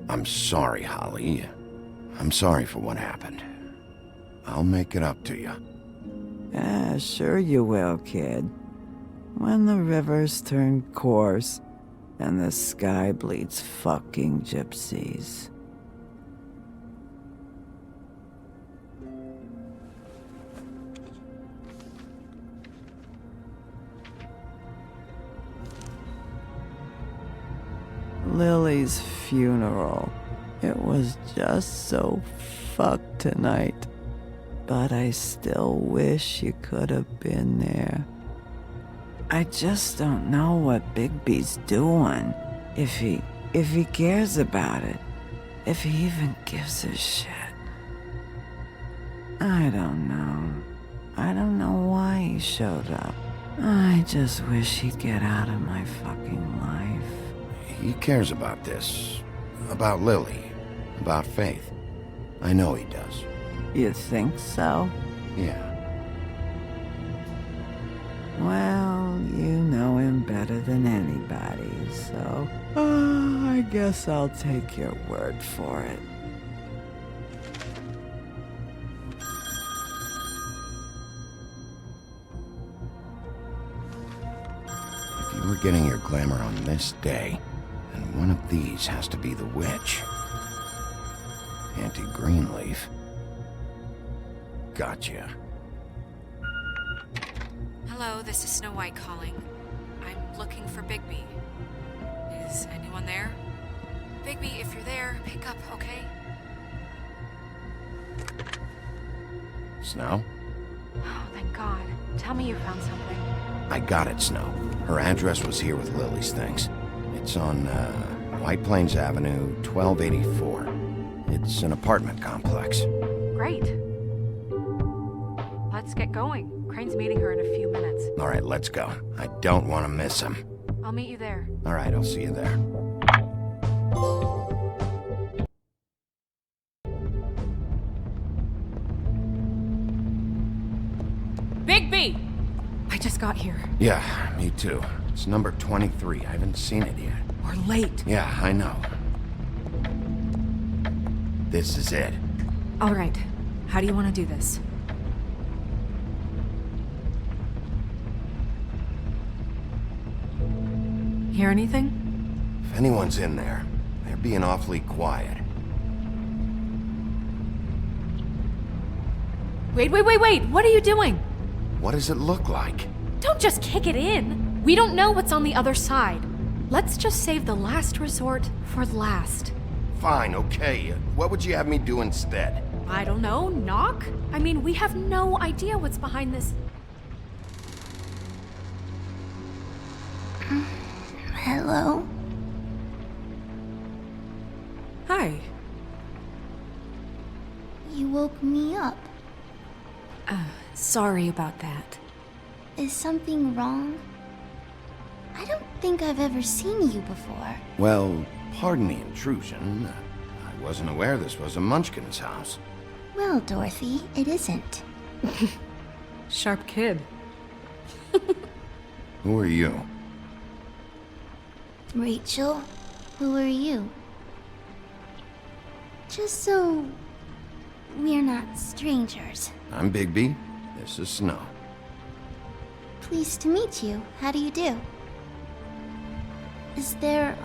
I'm sorry, Holly. I'm sorry for what happened. I'll make it up to you. Yeah, sure you will, kid. When the rivers turn coarse and the sky bleeds fucking gypsies. Lily's funeral. It was just so fucked tonight. But I still wish you could have been there. I just don't know what Bigby's doing. If he cares about it. If he even gives a shit. I don't know. I don't know why he showed up. I just wish he'd get out of my fucking life. He cares about this. About Lily. About Faith. I know he does. You think so? Yeah. Well, you know him better than anybody, so... I guess I'll take your word for it. If you were getting your glamour on this day, then one of these has to be the witch. Auntie Greenleaf. Gotcha. Hello, this is Snow White calling. I'm looking for Bigby. Is anyone there? Bigby, if you're there, pick up, okay? Snow? Oh, thank God. Tell me you found something. I got it, Snow. Her address was here with Lily's things. It's on, White Plains Avenue, 1284. It's an apartment complex. Great. Let's get going. Crane's meeting her in a few minutes. All right, let's go. I don't want to miss him. I'll meet you there. All right, I'll see you there. Bigby! just got here. Yeah, me too. It's number 23. I haven't seen it yet. We're late. Yeah, I know. This is it. All right. How do you want to do this? Hear anything? If anyone's in there, they're being awfully quiet. Wait! What are you doing? What does it look like? Don't just kick it in. We don't know what's on the other side. Let's just save the last resort for last. Fine, okay. What would you have me do instead? I don't know, knock? I mean, we have no idea what's behind this. Hello? Hi. You woke me up. Sorry about that. Is something wrong? I don't think I've ever seen you before. Well, pardon the intrusion. I wasn't aware this was a Munchkin's house. Well, Dorothy, it isn't. Sharp kid. Who are you? Rachel, who are you? Just so we're not strangers. I'm Bigby. This is Snow. Pleased to meet you. How do you do? Is there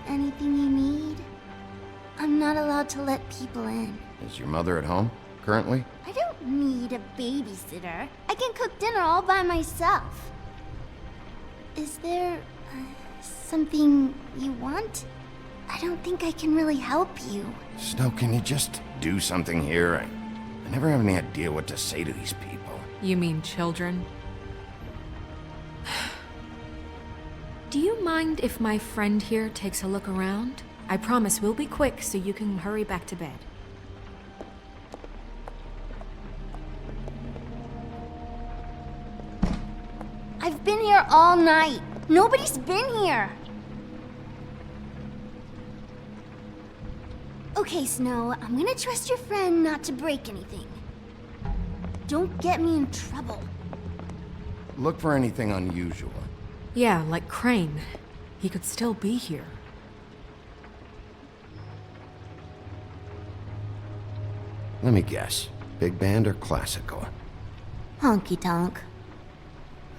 anything you need? I'm not allowed to let people in. Is your mother at home, currently? I don't need a babysitter. I can cook dinner all by myself. Is there something you want? I don't think I can really help you. Snow, can you just do something here? I never have any idea what to say to these people. You mean children? Do you mind if my friend here takes a look around? I promise we'll be quick so you can hurry back to bed. I've been here all night. Nobody's been here. Okay, Snow, I'm gonna trust your friend not to break anything. Don't get me in trouble. Look for anything unusual. Yeah, like Crane. He could still be here. Let me guess. Big band or classical? Honky tonk.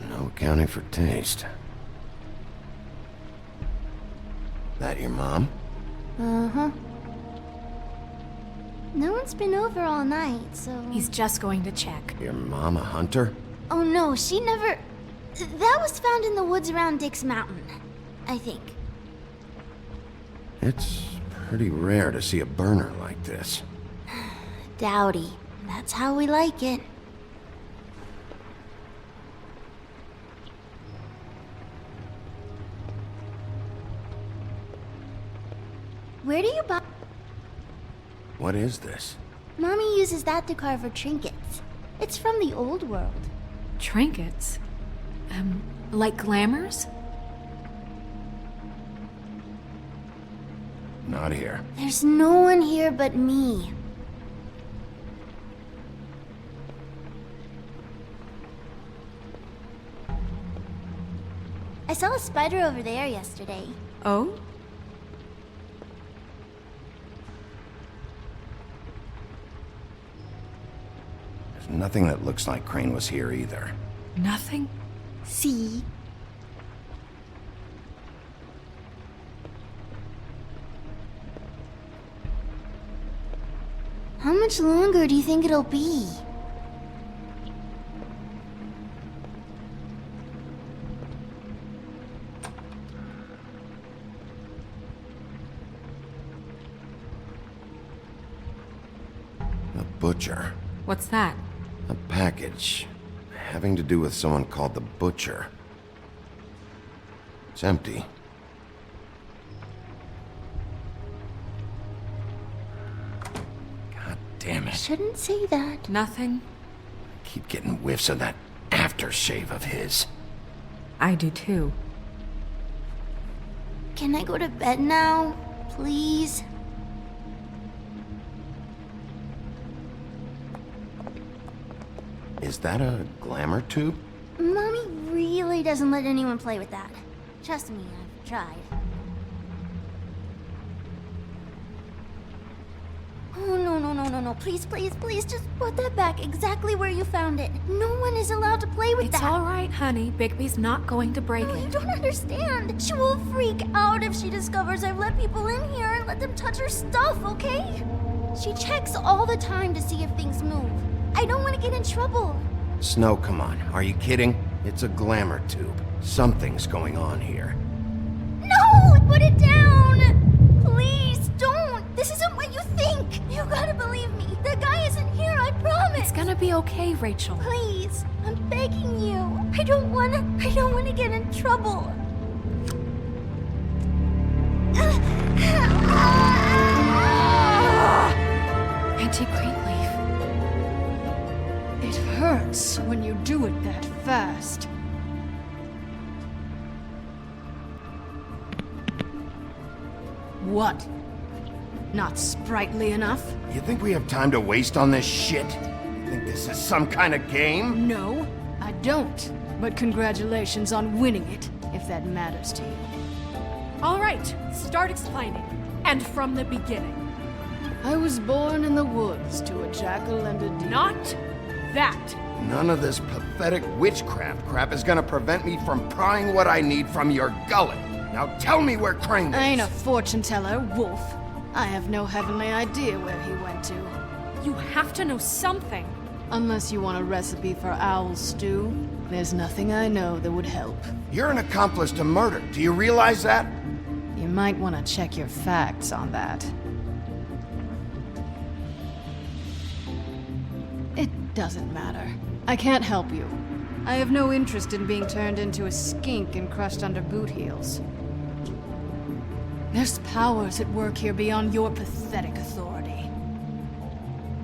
No accounting for taste. That your mom? Uh-huh. No one's been over all night, so... He's just going to check. Your mom a hunter? Oh no, she never... That was found in the woods around Dick's Mountain, I think. It's pretty rare to see a burner like this. Dowdy. That's how we like it. Where do you buy... What is this? Mommy uses that to carve her trinkets. It's from the old world. Trinkets? Like glamours? Not here. There's no one here but me. I saw a spider over there yesterday. Oh? There's nothing that looks like Crane was here either. Nothing? See? How much longer do you think it'll be? A butcher. What's that? A package. Having to do with someone called the Butcher. It's empty. God damn it. Shouldn't say that. Nothing? Keep getting whiffs of that aftershave of his. I do too. Can I go to bed now? Please? Is that a glamour tube? Mommy really doesn't let anyone play with that. Trust me, I've tried. Oh, no. Please, just put that back exactly where you found it. No one is allowed to play with that. It's all right, honey. Bigby's not going to break You it. don't understand. She will freak out if she discovers I've let people in here and let them touch her stuff, okay? She checks all the time to see if things move. I don't want to get in trouble. Snow, come on. Are you kidding? It's a glamour tube. Something's going on here. No! Put it down! Please, don't! This isn't what you think! You gotta believe me. The guy isn't here, I promise! It's gonna be okay, Rachel. Please, I'm begging you. I don't wanna get in trouble. Auntie Greenleaf. It hurts when you do it that fast. What? Not sprightly enough? You think we have time to waste on this shit? You think this is some kind of game? No, I don't. But congratulations on winning it, if that matters to you. All right, start explaining. And from the beginning. I was born in the woods to a jackal and a deer. Not that. None of this pathetic witchcraft crap is gonna prevent me from prying what I need from your gullet. Now tell me where Crane is. I ain't a fortune teller, Wolf. I have no heavenly idea where he went to. You have to know something. Unless you want a recipe for owl stew, there's nothing I know that would help. You're an accomplice to murder. Do you realize that? You might want to check your facts on that. It doesn't matter. I can't help you. I have no interest in being turned into a skink and crushed under boot heels. There's powers at work here beyond your pathetic authority.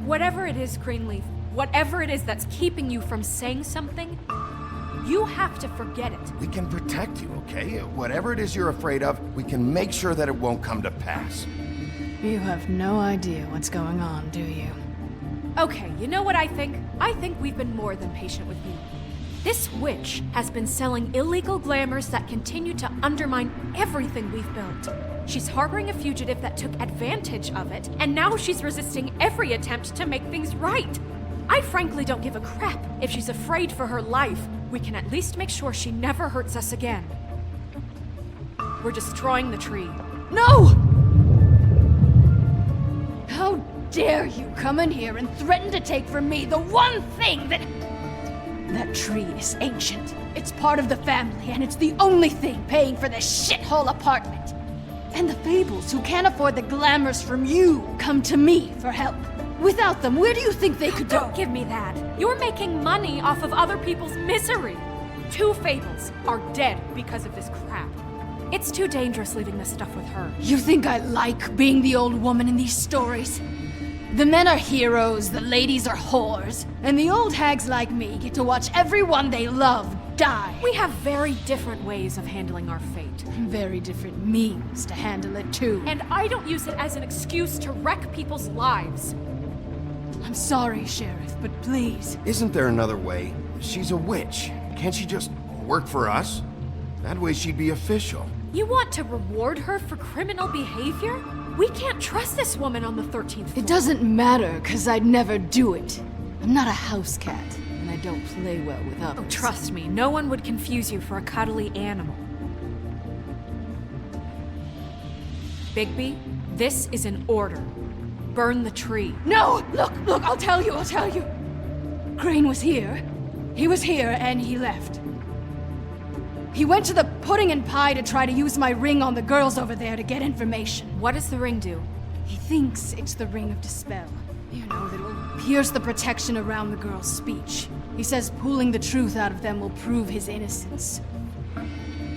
Whatever it is, Greenleaf, whatever it is that's keeping you from saying something, you have to forget it. We can protect you, okay? Whatever it is you're afraid of, we can make sure that it won't come to pass. You have no idea what's going on, do you? Okay, you know what I think? I think we've been more than patient with you. This witch has been selling illegal glamours that continue to undermine everything we've built. She's harboring a fugitive that took advantage of it, and now she's resisting every attempt to make things right. I frankly don't give a crap if she's afraid for her life. We can at least make sure she never hurts us again. We're destroying the tree. No! How dare you come in here and threaten to take from me the one thing that... That tree is ancient. It's part of the family, and it's the only thing paying for this shithole apartment. And the Fables, who can't afford the glamours from you, come to me for help. Without them, where do you think they could go? Don't give me that. You're making money off of other people's misery. 2 Fables are dead because of this crap. It's too dangerous leaving this stuff with her. You think I like being the old woman in these stories? The men are heroes, the ladies are whores, and the old hags like me get to watch everyone they love die. We have very different ways of handling our fate. Very different means to handle it, too. And I don't use it as an excuse to wreck people's lives. I'm sorry, Sheriff, but please. Isn't there another way? She's a witch. Can't she just work for us? That way she'd be official. You want to reward her for criminal behavior? We can't trust this woman on the 13th floor. It doesn't matter, because I'd never do it. I'm not a house cat, and I don't play well with others. Oh, trust me, no one would confuse you for a cuddly animal. Bigby, this is an order. Burn the tree. No! Look, I'll tell you. Crane was here. He was here, and he left. He went to the pudding and pie to try to use my ring on the girls over there to get information. What does the ring do? He thinks it's the ring of dispel. You know, that will pierce the protection around the girls' speech. He says pulling the truth out of them will prove his innocence.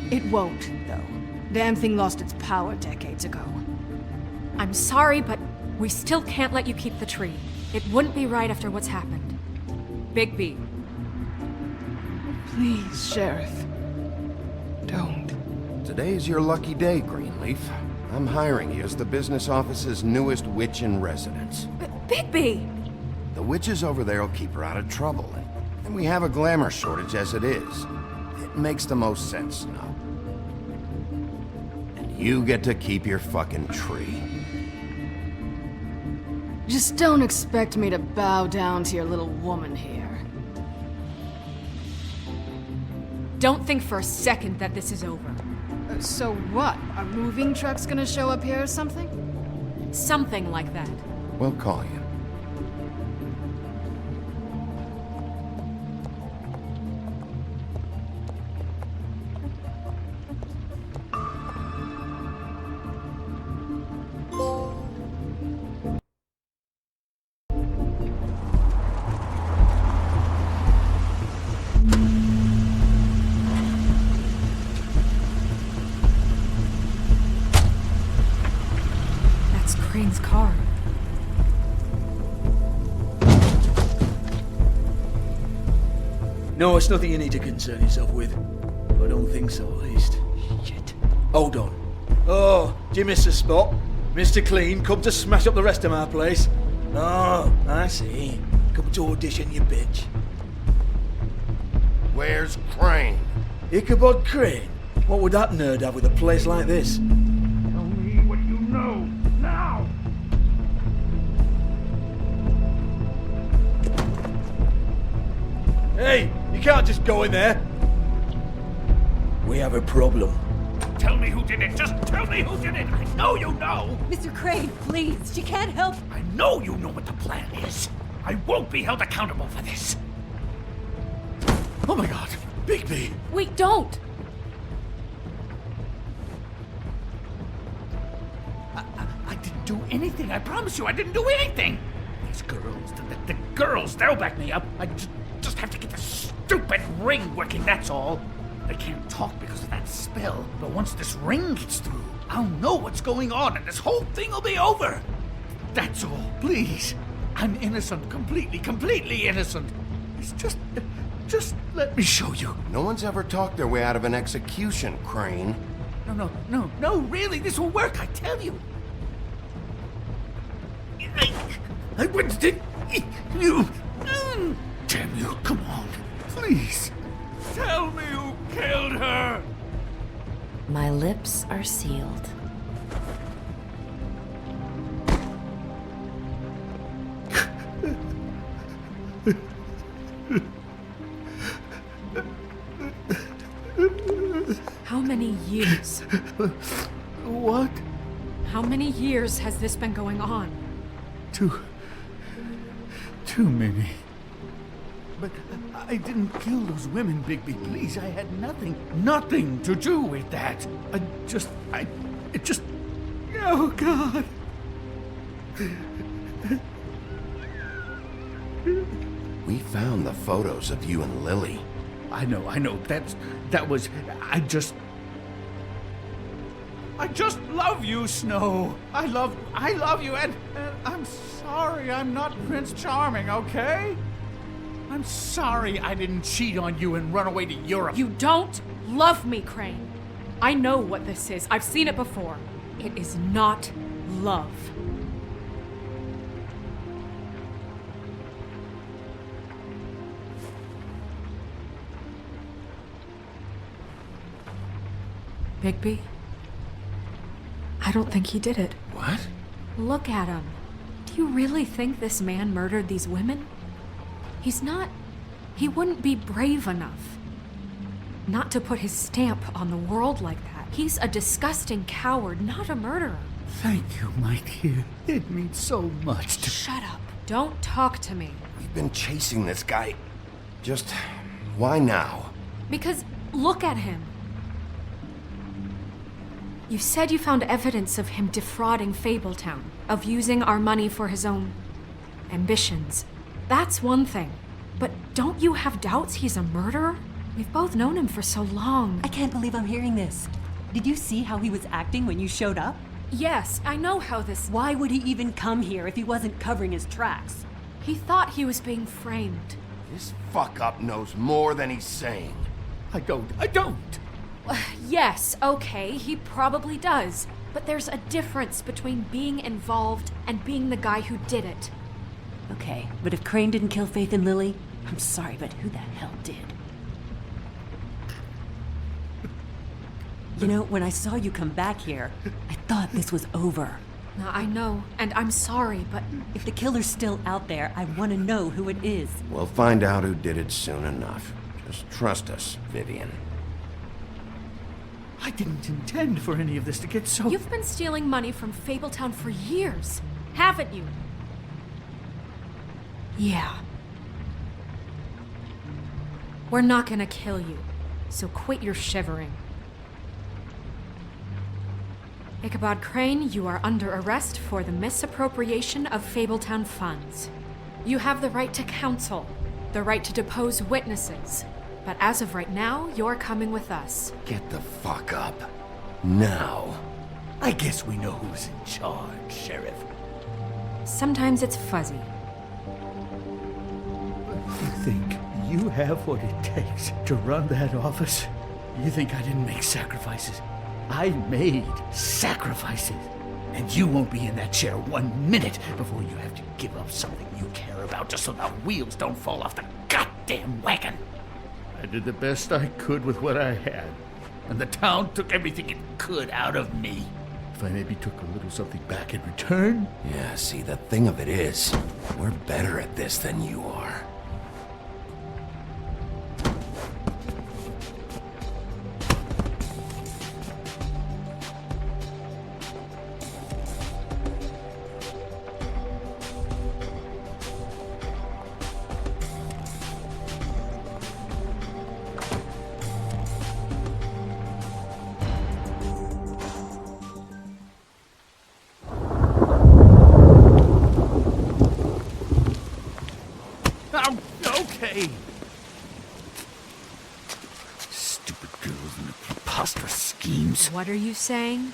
It won't, though. Damn thing lost its power decades ago. I'm sorry, but we still can't let you keep the tree. It wouldn't be right after what's happened. Bigby. Please, Sheriff. Don't. Today is your lucky day, Greenleaf. I'm hiring you as the business office's newest witch in residence. Bigby! The witches over there will keep her out of trouble, and And we have a glamour shortage as it is. It makes the most sense now. And you get to keep your fucking tree. Just don't expect me to bow down to your little woman here. Don't think for a second that this is over. So what? Are moving trucks gonna show up here or something? Something like that. We'll call you. That's Crane's car. No, it's nothing you need to concern yourself with. I don't think so, at least. Shit. Hold on. Oh, do you miss a spot? Mr. Clean, come to smash up the rest of my place. Oh, I see. Come to audition, you bitch. Where's Crane? Ichabod Crane? What would that nerd have with a place like this? Tell me what you know, now! Hey, you can't just go in there. We have a problem. Tell me who did it! Just tell me who did it! I know you know! Mr. Crane, please, she can't help. I know you know what the plan is. I won't be held accountable for this. Oh my god, Bigby! Wait, don't! I didn't do anything. I promise you, I didn't do anything. These girls, the girls, they'll back me up. I just have to get the stupid ring working, that's all. They can't talk because of that spell, but once this ring gets through, I'll know what's going on and this whole thing will be over. That's all, please. I'm innocent, completely innocent. It's just let me show you. No one's ever talked their way out of an execution, Crane. No, really, this will work, I tell you. I wouldn't think you. Damn you, come on, please. Tell me who killed her. My lips are sealed. How many years? What? How many years has this been going on? Too many. But I didn't kill those women, Bigby. Please, I had nothing to do with that. It just... Oh, God. We found the photos of you and Lily. I know. That was... I just love you, Snow. I love you, and I'm sorry I'm not Prince Charming, okay? I'm sorry I didn't cheat on you and run away to Europe. You don't love me, Crane. I know what this is. I've seen it before. It is not love. Bigby? I don't think he did it. What? Look at him. Do you really think this man murdered these women? He's not... He wouldn't be brave enough. Not to put his stamp on the world like that. He's a disgusting coward, not a murderer. Thank you, my dear. It means so much to... Shut up. Don't talk to me. We've been chasing this guy. Just... why now? Because look at him. You said you found evidence of him defrauding Fabletown, of using our money for his own ambitions. That's one thing. But don't you have doubts he's a murderer? We've both known him for so long. I can't believe I'm hearing this. Did you see how he was acting when you showed up? Yes, I know how this... Why would he even come here if he wasn't covering his tracks? He thought he was being framed. This fuck-up knows more than he's saying. I don't. Yes, okay, he probably does. But there's a difference between being involved and being the guy who did it. Okay, but if Crane didn't kill Faith and Lily, I'm sorry, but who the hell did? You know, when I saw you come back here, I thought this was over. Now, I know, and I'm sorry, but if the killer's still out there, I want to know who it is. We'll find out who did it soon enough. Just trust us, Vivian. I didn't intend for any of this to get so... You've been stealing money from Fabletown for years, haven't you? Yeah. We're not gonna kill you, so quit your shivering. Ichabod Crane, you are under arrest for the misappropriation of Fabletown funds. You have the right to counsel, the right to depose witnesses, but as of right now, you're coming with us. Get the fuck up. Now. I guess we know who's in charge, Sheriff. Sometimes it's fuzzy. You think you have what it takes to run that office? You think I didn't make sacrifices? I made sacrifices. And you won't be in that chair 1 minute before you have to give up something you care about just so the wheels don't fall off the goddamn wagon. I did the best I could with what I had. And the town took everything it could out of me. If I maybe took a little something back in return? Yeah, see, the thing of it is, we're better at this than you are. Okay. Stupid girls and their preposterous schemes. What are you saying?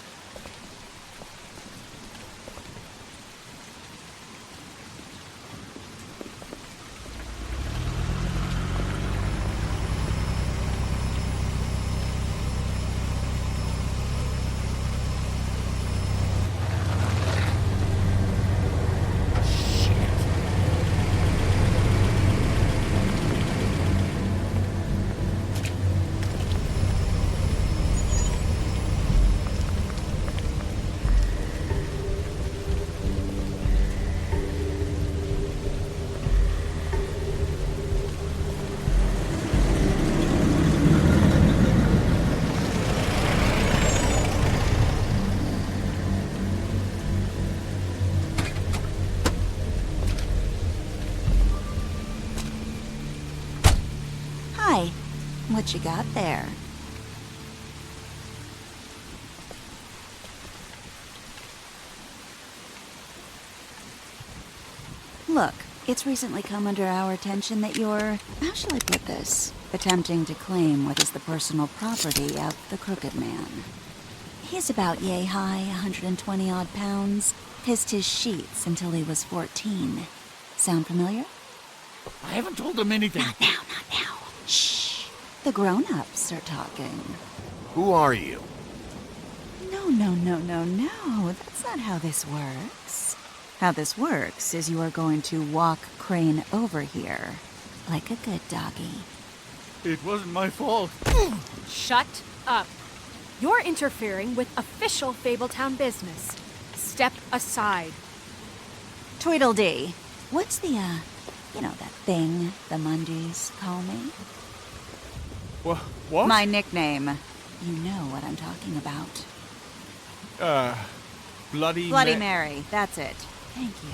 Hi. What you got there? Look, it's recently come under our attention that you're, how shall I put this, attempting to claim what is the personal property of the Crooked Man. He's about yay high, 120 odd pounds, pissed his sheets until he was 14. Sound familiar? I haven't told him anything. Not now. Shh. The grown-ups are talking. Who are you? No. That's not how this works. How this works is you are going to walk Crane over here. Like a good doggy. It wasn't my fault. Shut up. You're interfering with official Fabletown business. Step aside. Tweedledee. What's the, you know, that thing the Mundies call me? What? My nickname. You know what I'm talking about. Bloody Mary. That's it. Thank you.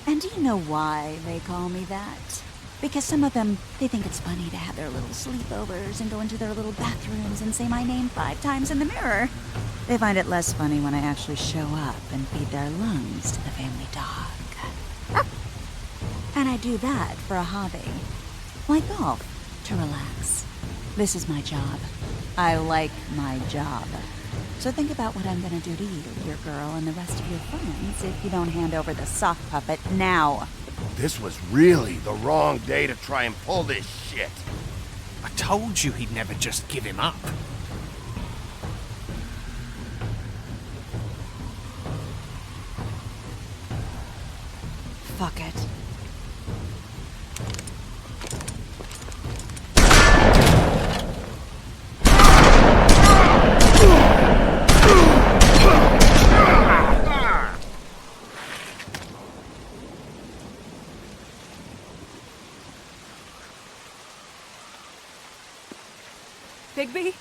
And do you know why they call me that? Because some of them, they think it's funny to have their little sleepovers and go into their little bathrooms and say my name 5 times in the mirror. They find it less funny when I actually show up and feed their lungs to the family dog. And I do that for a hobby. Like golf, to relax. This is my job. I like my job. So think about what I'm gonna do to you, your girl, and the rest of your friends if you don't hand over the sock puppet now. This was really the wrong day to try and pull this shit. I told you he'd never just give him up. Fuck it. Bigby?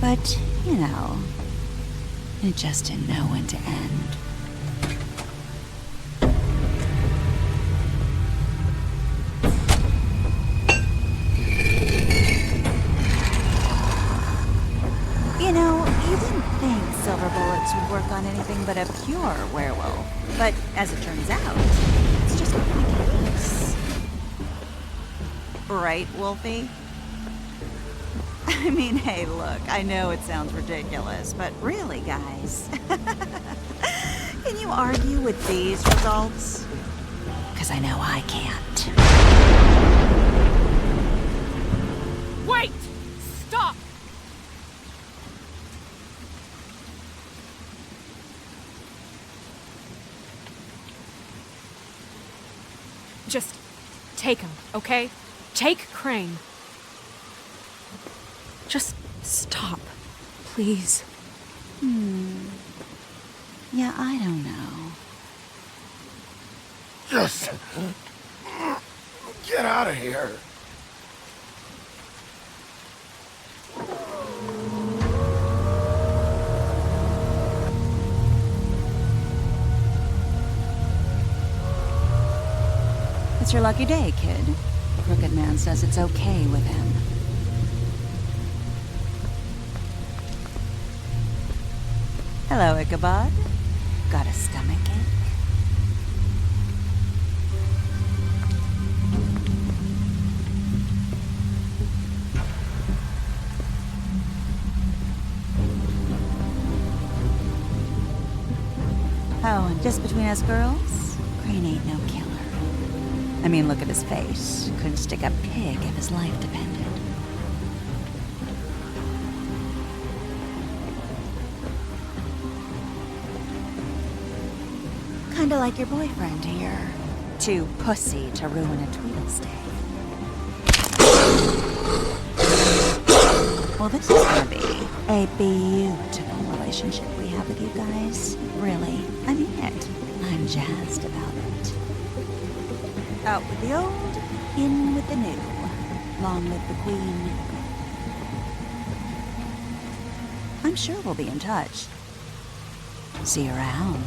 But, you know, it just didn't know when to end. You know, you didn't think silver bullets would work on anything but a pure werewolf. But as it turns out, it's just not the case. Right, Wolfie? I mean, hey, look, I know it sounds ridiculous, but really, guys, can you argue with these results? Because I know I can't. Wait! Stop! Just take him, okay? Take Crane. Just stop, please. Yeah, I don't know. Just get out of here. It's your lucky day, kid. Crooked Man says it's okay with him. Hello, Ichabod. Got a stomachache? Oh, and just between us girls, Crane ain't no killer. I mean, look at his face. Couldn't stick a pig if his life depended. Kinda like your boyfriend here. Too pussy to ruin a Tweedlestay. Well, this is gonna be a beautiful relationship we have with you guys. Really, I mean it. I'm jazzed about it. Out with the old, in with the new. Long live the Queen. I'm sure we'll be in touch. See you around.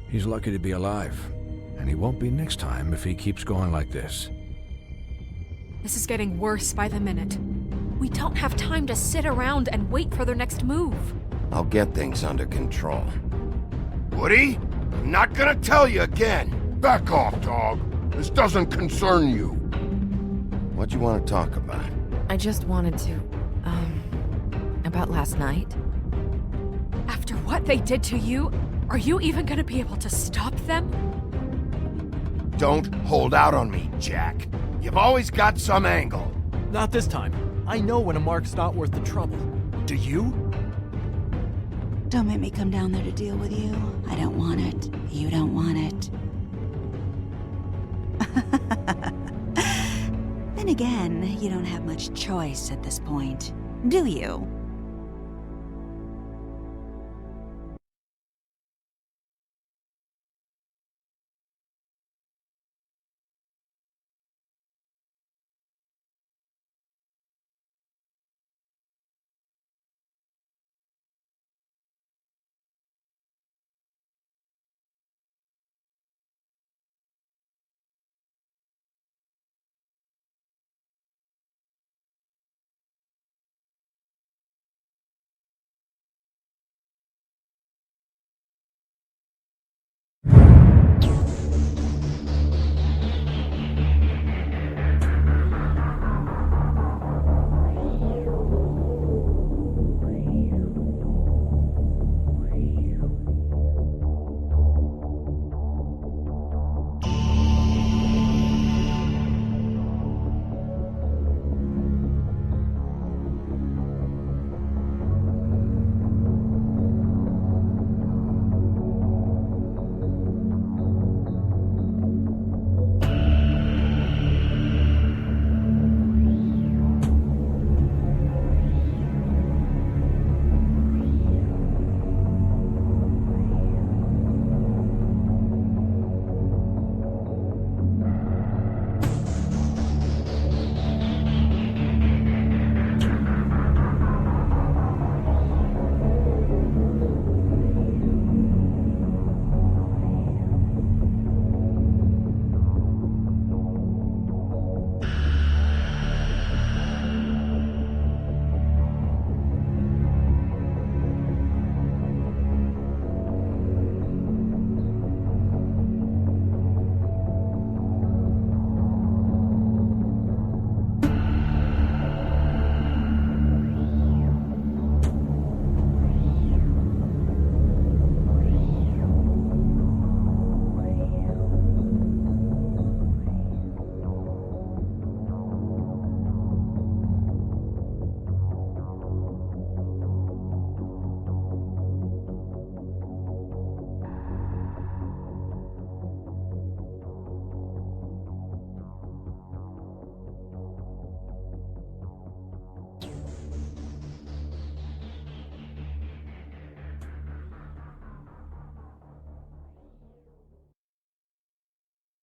He's lucky to be alive, and he won't be next time if he keeps going like this. This is getting worse by the minute. We don't have time to sit around and wait for their next move. I'll get things under control. Woody, I'm not gonna tell you again. Back off, dog. This doesn't concern you. What do you want to talk about? I just wanted to, about last night. After what they did to you, are you even gonna be able to stop them? Don't hold out on me, Jack. You've always got some angle. Not this time. I know when a mark's not worth the trouble. Do you? Don't make me come down there to deal with you. I don't want it. You don't want it. Then again, you don't have much choice at this point, do you?